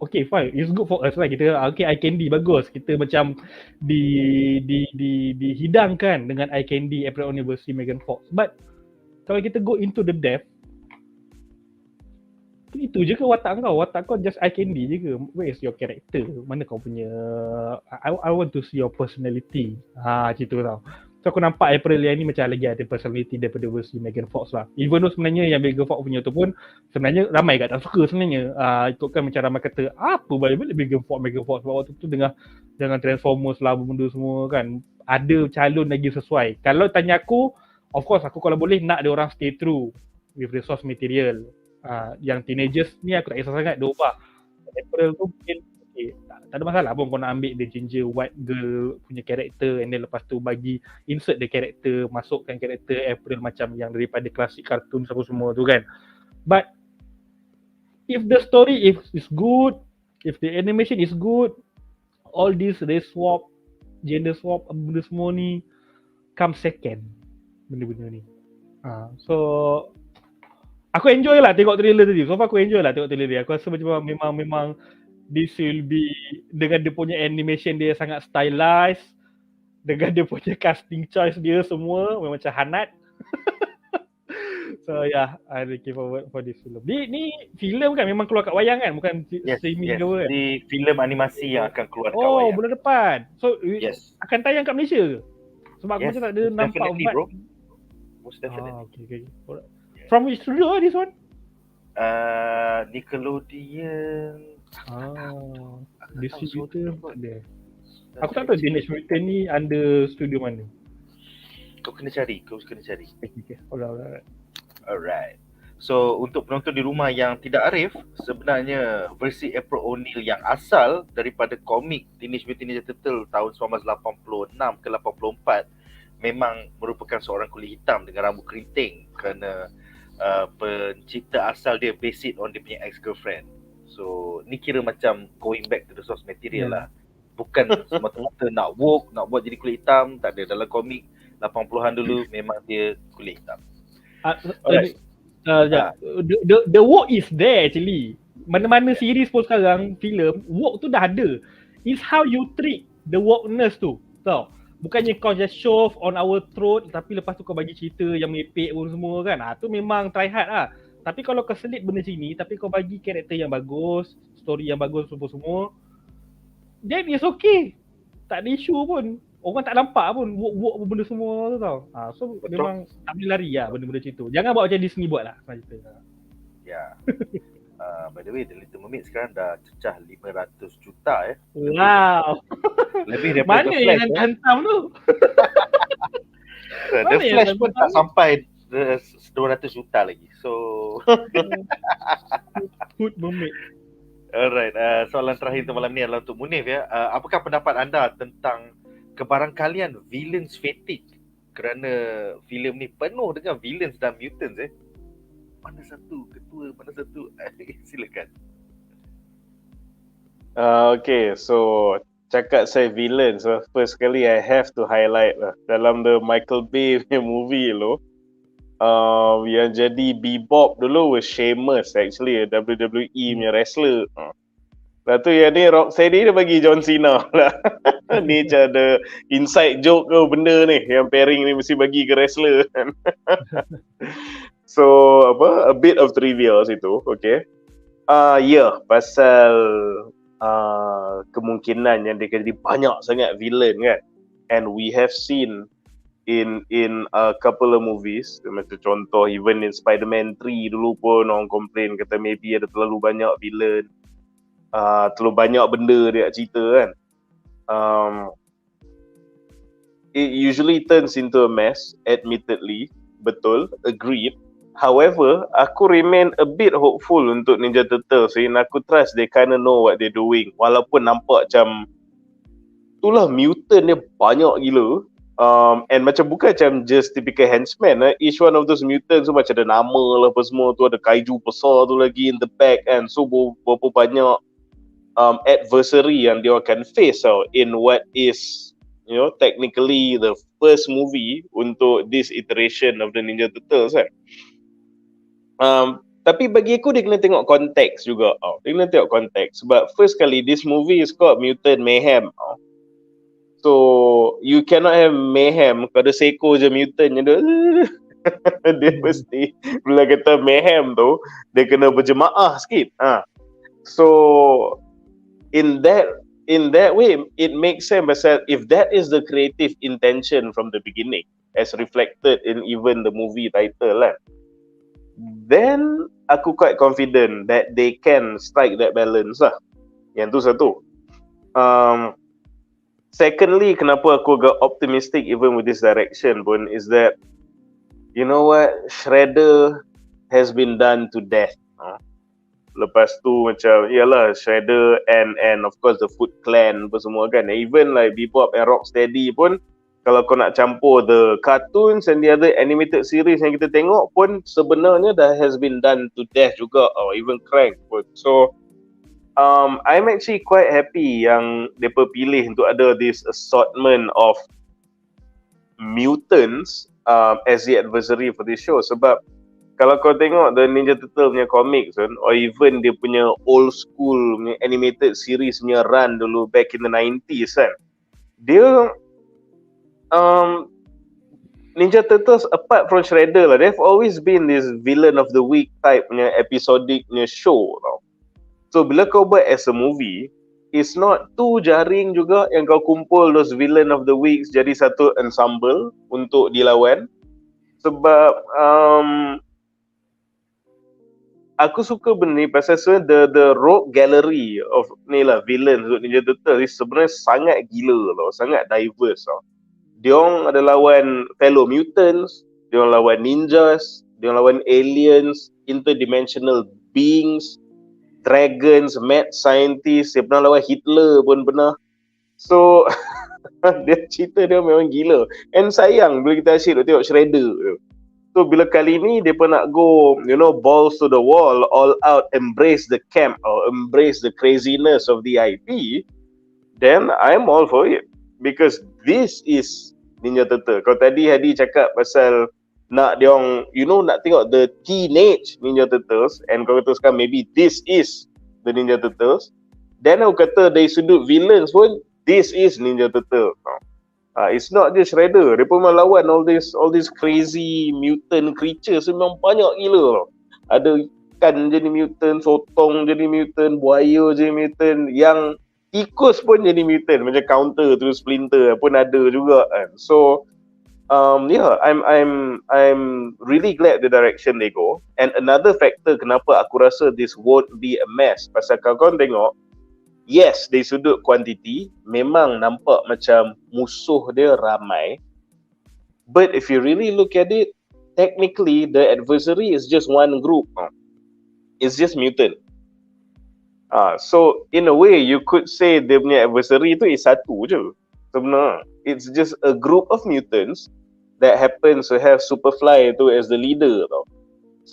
Okay fine, it's good for us lah. Kita okay eye candy bagus. Kita macam dihidangkan dengan eye candy April O'Neil versi Megan Fox. But kalau kita go into the depth, itu je ke watak kau? Watak kau just eye candy je ke? Where is your character? Mana kau punya I want to see your personality. Macam tu tau. So aku nampak April yang ni macam lagi ada personality daripada versi Megan Fox lah. Even though sebenarnya yang Megan Fox punya tu pun sebenarnya ramai kat tak suka sebenarnya. Ikutkan macam ramai kata apa balik Megan Fox sebab waktu tu dengan Transformers lah benda semua kan. Ada calon lagi sesuai. Kalau tanya aku, of course aku kalau boleh nak dia orang stay true with the source material. Yang teenagers ni aku tak kisah sangat dia ubah. April tu mungkin tak ada masalah pun kau nak ambil the ginger white girl punya karakter and then lepas tu bagi insert the karakter, masukkan karakter April macam yang daripada klasik kartun semua tu kan. But if the story is good, if the animation is good, all this race swap, gender swap, benda semua ni come second benda-benda ni. So Aku enjoy lah tengok trailer tadi. So far aku enjoy lah tengok trailer dia. Aku rasa macam memang this will be, dengan dia punya animation dia sangat stylized, dengan dia punya casting choice dia semua memang macam hanat. So yeah, I looking forward for this film. Ni filem kan memang keluar kat wayang kan, bukan streaming ke apa kan?
Di filem animasi yang akan keluar dekat
Oh,
wayang.
bulan depan. So
Yes.
akan tayang kat Malaysia ke? Sebab aku macam tak ada nampak
definitely,
vibe.
bro. Most definitely.
Okay. Alright. From which studio this one?
Nickelodeon.
Distributor dia. Aku tak tahu Teenage Mutant ni under studio mana.
Kau kena cari.
Okay. Alright.
Alright. So untuk penonton di rumah yang tidak arif, sebenarnya versi April O'Neil yang asal daripada komik Teenage Mutant Ninja Turtle tahun 1986 ke 84 memang merupakan seorang kulit hitam dengan rambut keriting, kerana pencipta asal dia based on dia punya ex-girlfriend. So ni kira macam going back to the source material lah. Bukan semata-mata nak woke, nak buat jadi kulit hitam. Tak ada, dalam komik 80-an dulu memang dia kulit hitam.
The woke is there actually. Mana-mana series pun sekarang, filem, woke tu dah ada. It's how you treat the wokeness tu. Tahu? Bukannya kau just show on our throat, tapi lepas tu kau bagi cerita yang merepek pun semua kan. Tu memang try hard lah. Tapi kalau kau selit benda sini, tapi kau bagi karakter yang bagus, story yang bagus semua, then it's okay. Tak ada isu pun. Orang tak nampak pun woke benda semua tu tau. So betul. Memang tak boleh lari lah benda-benda macam tu. Jangan buat macam Disney buat lah.
Ya. By the way, The Little Mermaid sekarang dah cecah 500 juta
Wow.
Lebih daripada
mana
The Flash.
Mana yang hantam tu?
The Flash pun tak sampai 200 juta lagi. So
Good Mermaid.
Alright, soalan terakhir untuk malam ni adalah untuk Munif ya. Apakah pendapat anda tentang kebarangkalian villains fatigue? Kerana filem ni penuh dengan villains dan mutants Mana satu ketua, mana satu? Silakan.
Okay, so cakap saya villains, first kali I have to highlight lah dalam the Michael Bay punya movie lo. Yang jadi Bebop dulu was Sheamus actually, WWE punya wrestler. Lepas tu yang ni Rocksteady dia bagi John Cena lah. Ni macam ada inside joke ke benda ni, yang pairing ni mesti bagi ke wrestler. So a bit of trivia situ, okay. Pasal kemungkinan yang dia jadi banyak sangat villain kan. And we have seen in a couple of movies, macam contoh even in Spider-Man 3 dulu pun orang complain kata maybe ada terlalu banyak villain, terlalu banyak benda dia nak cerita kan. It usually turns into a mess, admittedly, betul, agreed. However, aku remain a bit hopeful untuk Ninja Turtles. Aku trust they kind of know what they're doing. Walaupun nampak macam itulah mutant dia banyak gila. And macam bukan macam just typical henchman. Each one of those mutants tu macam ada nama lah apa semua tu. Ada kaiju besar tu lagi in the back kan. So berapa banyak adversary yang dia akan face in what is, you know, technically the first movie untuk this iteration of the Ninja Turtles kan. Tapi bagi aku dia kena tengok konteks juga. Dia kena tengok konteks. Sebab first kali this movie is called Mutant Mayhem. So you cannot have mayhem kalau ada seko je mutant je dia mesti bila kata mayhem tu dia kena berjemaah sikit. So in that way it makes sense pasal if that is the creative intention from the beginning as reflected in even the movie title lah, then aku quite confident that they can strike that balance lah. Yang tu satu. Secondly, kenapa aku agak optimistic even with this direction pun is that, you know what, Shredder has been done to death. Lepas tu macam, yalah, Shredder and of course the Foot Clan apa semua kan. Even like Bebop and Rocksteady pun, kalau kau nak campur the cartoons and the other animated series yang kita tengok pun sebenarnya dah has been done to death juga, or even Crank pun. So I'm actually quite happy yang mereka pilih untuk ada this assortment of mutants as the adversary for this show. Sebab kalau kau tengok the Ninja Turtle punya comics kan, or even dia punya old school punya animated series punya run dulu back in the 90s kan, dia Ninja Turtles apart from Shredder lah, they've always been this villain of the week type punya episodic punya show tau. So bila kau buat as a movie, it's not too jaring juga yang kau kumpul those villain of the weeks jadi satu ensemble untuk dilawan. Sebab aku suka benda ni pasal sebenarnya the rogue gallery of ni lah villains untuk Ninja Turtles ni sebenarnya sangat gila tau, sangat diverse tau. Diorang ada lawan fellow mutants, diorang lawan ninjas, diorang lawan aliens, interdimensional beings, dragons, mad scientists, dia pernah lawan Hitler pun pernah. So dia cerita dia memang gila. And sayang bila kita asyik tengok Shredder. So bila kali ni dia pun nak go, balls to the wall, all out, embrace the camp or embrace the craziness of the IP, then I'm all for it. Because this is Ninja Turtle. Kalau tadi Hadi cakap pasal nak diorang, nak tengok the teenage Ninja Turtles, and kau kata sekarang maybe this is the Ninja Turtles, then aku kata dari sudut villains pun, this is Ninja Turtle. It's not just Shredder. Dia pun melawan all these crazy mutant creatures memang banyak gila. Ada ikan jadi mutant, sotong jadi mutant, buaya jadi mutant, yang tikus pun jadi mutant, macam counter terus splinter pun ada juga kan. So I'm really glad the direction they go. And another factor kenapa aku rasa this won't be a mess, pasal kau tengok, yes, dari sudut kuantiti memang nampak macam musuh dia ramai, but if you really look at it, technically the adversary is just one group. It's just mutant. So in a way you could say dia punya adversary tu is satu je sebenarnya. It's just a group of mutants that happens to have Superfly tu as the leader tau.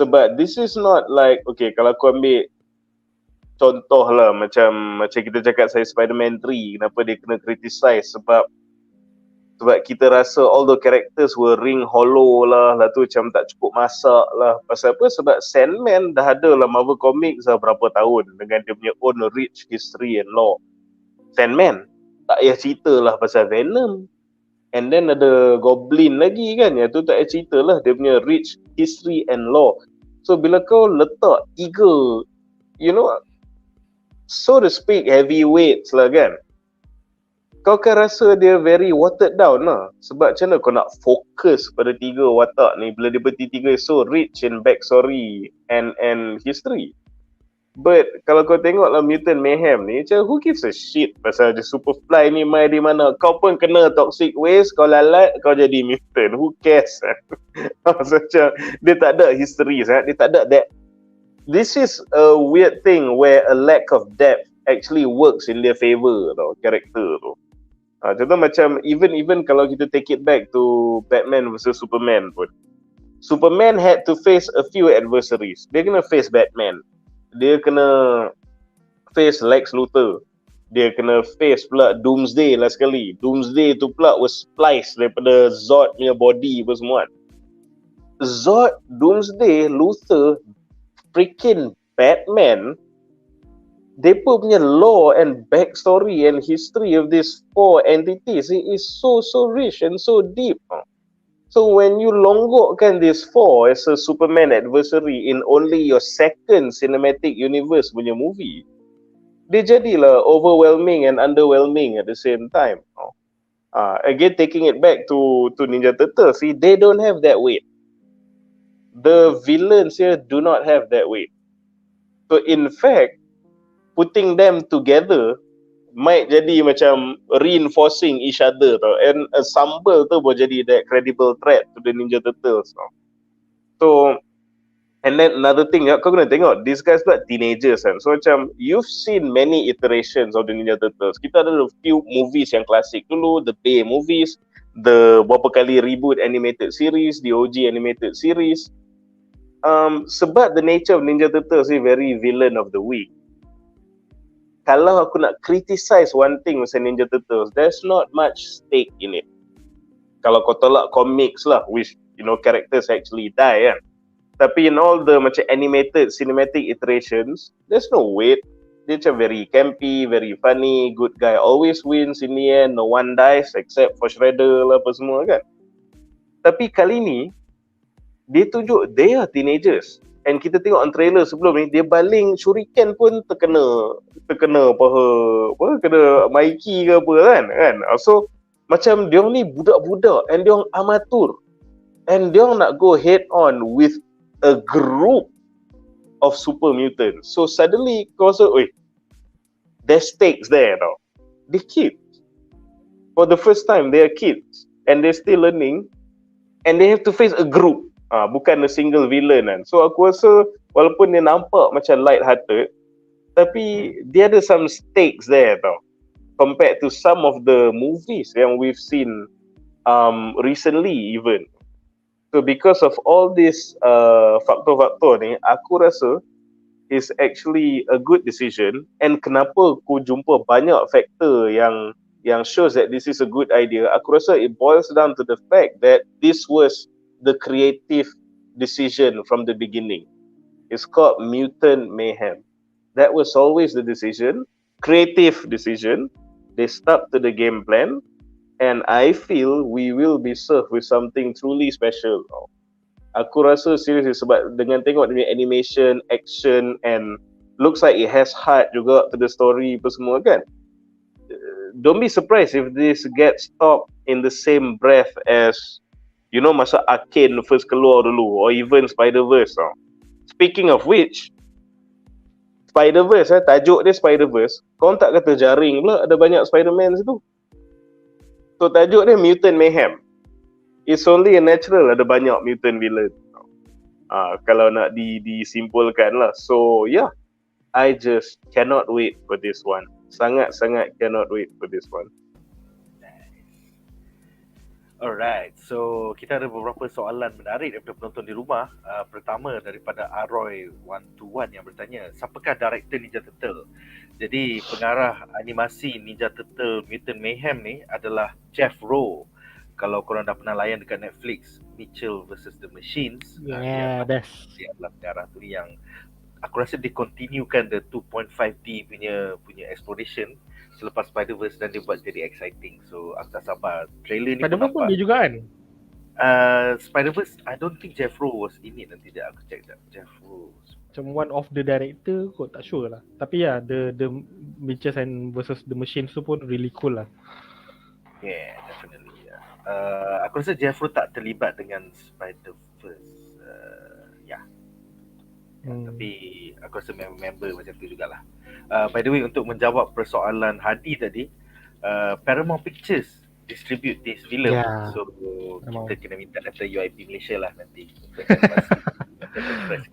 Sebab this is not like, okay, kalau aku ambil contoh lah macam kita cakap saya Spider-Man 3, kenapa dia kena criticize, sebab kita rasa all the characters were ring hollow lah tu macam tak cukup masak lah. Pasal apa? Sebab Sandman dah ada lah Marvel Comics dah berapa tahun dengan dia punya own rich history and lore. Sandman tak payah cerita lah pasal Venom, and then ada Goblin lagi kan, yang tu tak payah cerita lah dia punya rich history and lore. So bila kau letak tiga, so to speak, heavyweights lah kan, kau kan rasa dia very watered down lah. Sebab macam mana kau nak fokus pada tiga watak ni bila dia bertiga so rich in backstory and history. But kalau kau tengok lah Mutant Mayhem ni, macam who gives a shit pasal dia Superfly ni main di mana, kau pun kena toxic waste, kau lalat, kau jadi mutant, who cares? Macam dia tak ada history sangat, dia tak ada that. This is a weird thing where a lack of depth actually works in their favor tau, karakter tu. Contoh macam even kalau kita take it back to Batman versus Superman pun, Superman had to face a few adversaries. Dia kena face Batman, dia kena face Lex Luthor, dia kena face pula Doomsday lah sekali. Doomsday tu pula was spliced daripada Zod punya body apa semua. Zod, Doomsday, Luthor, freaking Batman, depa punya lore and backstory and history of these four entities, it is so rich and so deep. So when you longgokkan these four as a Superman adversary in only your second cinematic universe punya movie, dia jadilah overwhelming and underwhelming at the same time. Again, taking it back to Ninja Turtles, see, they don't have that weight. The villains here do not have that weight. So in fact, putting them together might jadi macam reinforcing each other tau, and a sambal tu boleh jadi that credible threat to the Ninja Turtles tau. So and then another thing, kau kena tengok these guys pula teenagers kan. So macam you've seen many iterations of the Ninja Turtles. Kita ada a few movies yang klasik dulu, the Bay movies, the berapa kali reboot animated series, the OG animated series. Sebab the nature of Ninja Turtles is very villain of the week. Kalau aku nak criticize one thing pasal Ninja Turtles, there's not much stake in it. Kalau kau tolak comics lah, which characters actually die kan. Tapi in all the macam animated cinematic iterations, there's no weight. Dia macam very campy, very funny, good guy always wins in the end, no one dies except for Shredder lah apa semua kan. Tapi kali ni dia tunjuk they are teenagers. And kita tengok on trailer sebelum ni, dia baling shuriken pun terkena paha, kena Mikey ke apa kan. So macam diorang ni budak-budak and diorang amatur. And diorang nak go head on with a group of super mutants. So suddenly kau rasa, there's stakes there tau. They kids. For the first time, they are kids. And they're still learning. And they have to face a group. Bukan a single villain kan. So aku rasa walaupun dia nampak macam light-hearted, tapi dia ada some stakes there tau. Compared to some of the movies yang we've seen recently even. So because of all these faktor-faktor ni, aku rasa is actually a good decision. And kenapa aku jumpa banyak faktor yang shows that this is a good idea, aku rasa it boils down to the fact that this was the creative decision from the beginning. It's called Mutant Mayhem. That was always the decision, creative decision. They stuck to the game plan, and I feel we will be served with something truly special. Aku rasa seriously sebab dengan tengok dia animation, action, and looks like it has heart juga to the story apa semua kan. Don't be surprised if this gets stopped in the same breath as masa Arcane first keluar dulu, or even Spider-Verse. Speaking of which, Spider-Verse, tajuk dia Spider-Verse, kau tak kata jaring pula ada banyak Spider-Man situ. So tajuk dia Mutant Mayhem. It's only a natural ada banyak mutant villain. Kalau nak disimpulkan lah. So yeah, I just cannot wait for this one. Sangat-sangat cannot wait for this one.
Alright, so kita ada beberapa soalan menarik daripada penonton di rumah. Pertama daripada Aroy121 yang bertanya, siapakah director Ninja Turtle? Jadi pengarah animasi Ninja Turtle Mutant Mayhem ni adalah Jeff Rowe. Kalau korang dah pernah layan dekat Netflix, Mitchell vs. The Machines,
dia
adalah pengarah tu yang aku rasa dia continuekan the 2.5D punya exploration selepas Spider-Verse, dan dia buat jadi exciting. So aku tak sabar. Trailer ni
Spider-Verse pun dia juga kan?
Spider-Verse, I don't think Jeff Rowe was in it. Nanti aku check dah. Jeff Rowe.
Macam one of the director kot, tak sure lah. Tapi ya, the Mitchell and versus the Machines tu pun really cool lah.
Yeah, definitely. Aku rasa Jeff Rowe tak terlibat dengan Spider-Verse. Tapi aku rasa member macam tu jugalah. By the way, untuk menjawab persoalan Hadi tadi, Paramount Pictures distribute this film. So kita kena minta data UIP Malaysia lah nanti.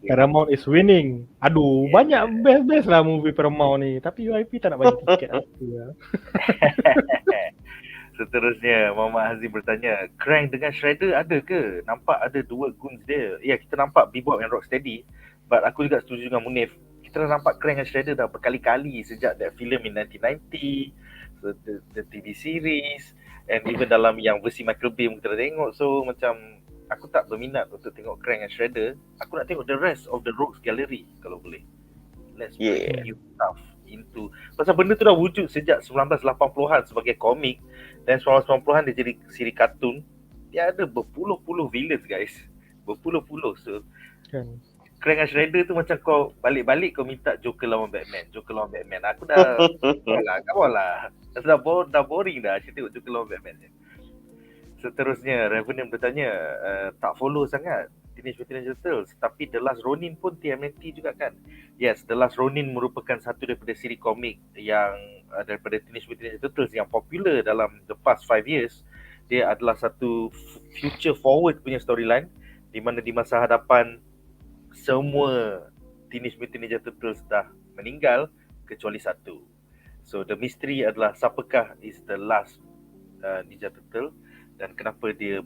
Paramount is winning. Aduh, banyak best lah movie Paramount ni. Tapi UIP tak nak bagi tiket aku lah.
Seterusnya, Muhammad Haziq bertanya, Krang dengan Shredder ada ke? Nampak ada dua goons dia. Ya, kita nampak Bebop and Rocksteady. But aku juga setuju dengan Munif. Kita dah nampak Krang dan Shredder dah berkali-kali sejak that film in 1990, so the TV series, and even dalam yang versi Michael Bay kita dah tengok. So macam aku tak berminat untuk tengok Krang dan Shredder. Aku nak tengok the rest of the Rogues Gallery kalau boleh. Let's bring new stuff into, pasal benda tu dah wujud sejak 1980-an sebagai komik, dan 1990-an dia jadi siri kartun. Dia ada berpuluh-puluh villains guys. Berpuluh-puluh. So Krang dan Shredder tu macam kau balik-balik kau minta Joker lawan Batman. Aku dah come on lah. Dah boring dah cerita tengok Joker lawan Batman je. Seterusnya, Revenant bertanya, tak follow sangat Teenage Mutant Ninja Turtles, tapi The Last Ronin pun Tmnt juga kan? Yes, The Last Ronin merupakan satu daripada siri komik yang daripada Teenage Mutant Ninja Turtles yang popular dalam the past 5 years. Dia adalah satu future forward punya storyline di mana di masa hadapan semua Teenage Mutant Ninja Turtles dah meninggal kecuali satu. So the mystery adalah siapakah is the last Ninja Turtle dan kenapa dia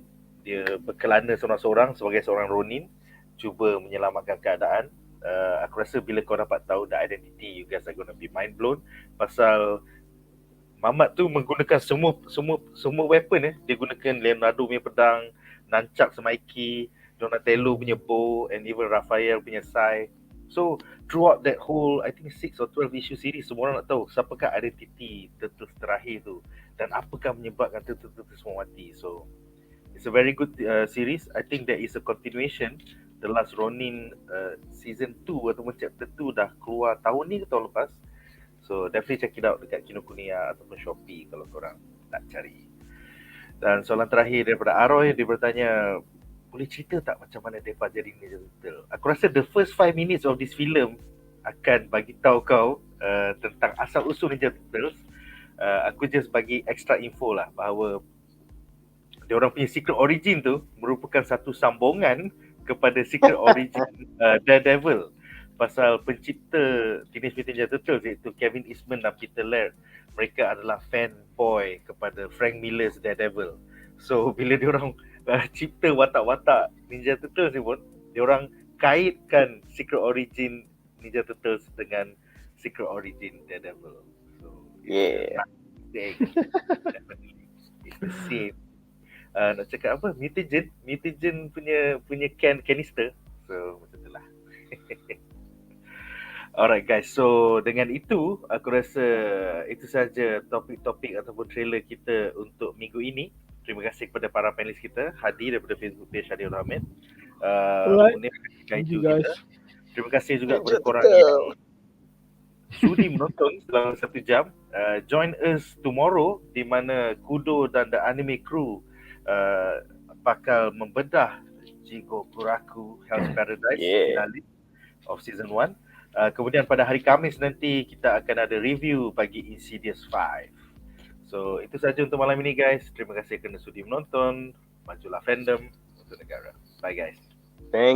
berkelana seorang-seorang sebagai seorang Ronin cuba menyelamatkan keadaan. Aku rasa bila kau dapat tahu the identity, you guys are gonna be mind blown. Pasal Mamat tu menggunakan semua weapon. Dia gunakan Leonardo punya pedang, nunchuck semai ki, Donatello punya bow, and even Raphael punya sai. So throughout that whole, I think 6 or 12 issue series, semua orang nak tahu siapakah identiti Turtles terakhir tu dan apakah menyebabkan Turtles semua mati. So it's a very good series. I think there is a continuation. The Last Ronin season 2 ataupun chapter 2 dah keluar tahun ni ke tahun lepas. So definitely check it out dekat Kinokuniya ataupun Shopee kalau korang nak cari. Dan soalan terakhir daripada Aroy, dia bertanya, boleh cerita tak macam mana mereka jadi Ninja Turtle? Aku rasa the first 5 minutes of this film akan bagi tahu kau tentang asal usul Ninja Turtles. Aku just bagi extra info lah bahawa dia orang punya secret origin tu merupakan satu sambungan kepada secret origin Daredevil. Pasal pencipta Teenage Mutant Ninja Turtles iaitu Kevin Eastman dan Peter Laird, mereka adalah fanboy kepada Frank Miller's Daredevil. So bila diorang cipta watak-watak Ninja Turtles ni pun, diorang kaitkan secret origin Ninja Turtles dengan secret origin Daredevil. So
Yeah.
It's the same. Nak cakap apa? Mutagen punya canister. So macam itulah. Alright guys, so dengan itu aku rasa itu saja topik-topik ataupun trailer kita untuk minggu ini. Terima kasih kepada para panelis kita, Hadi daripada Facebook page Hadi Rahman, Munif Kaiju kita. Terima kasih juga kepada korang yang sudi menonton selama 1 jam. Join us tomorrow di mana Kudo dan The Anime Crew bakal membedah Jigokuraku Hell's Paradise finale of season 1. Kemudian pada hari Khamis nanti kita akan ada review bagi Insidious 5. So itu saja untuk malam ini guys. Terima kasih kerana sudi menonton. Majulah fandom untuk negara. Bye guys.
Thank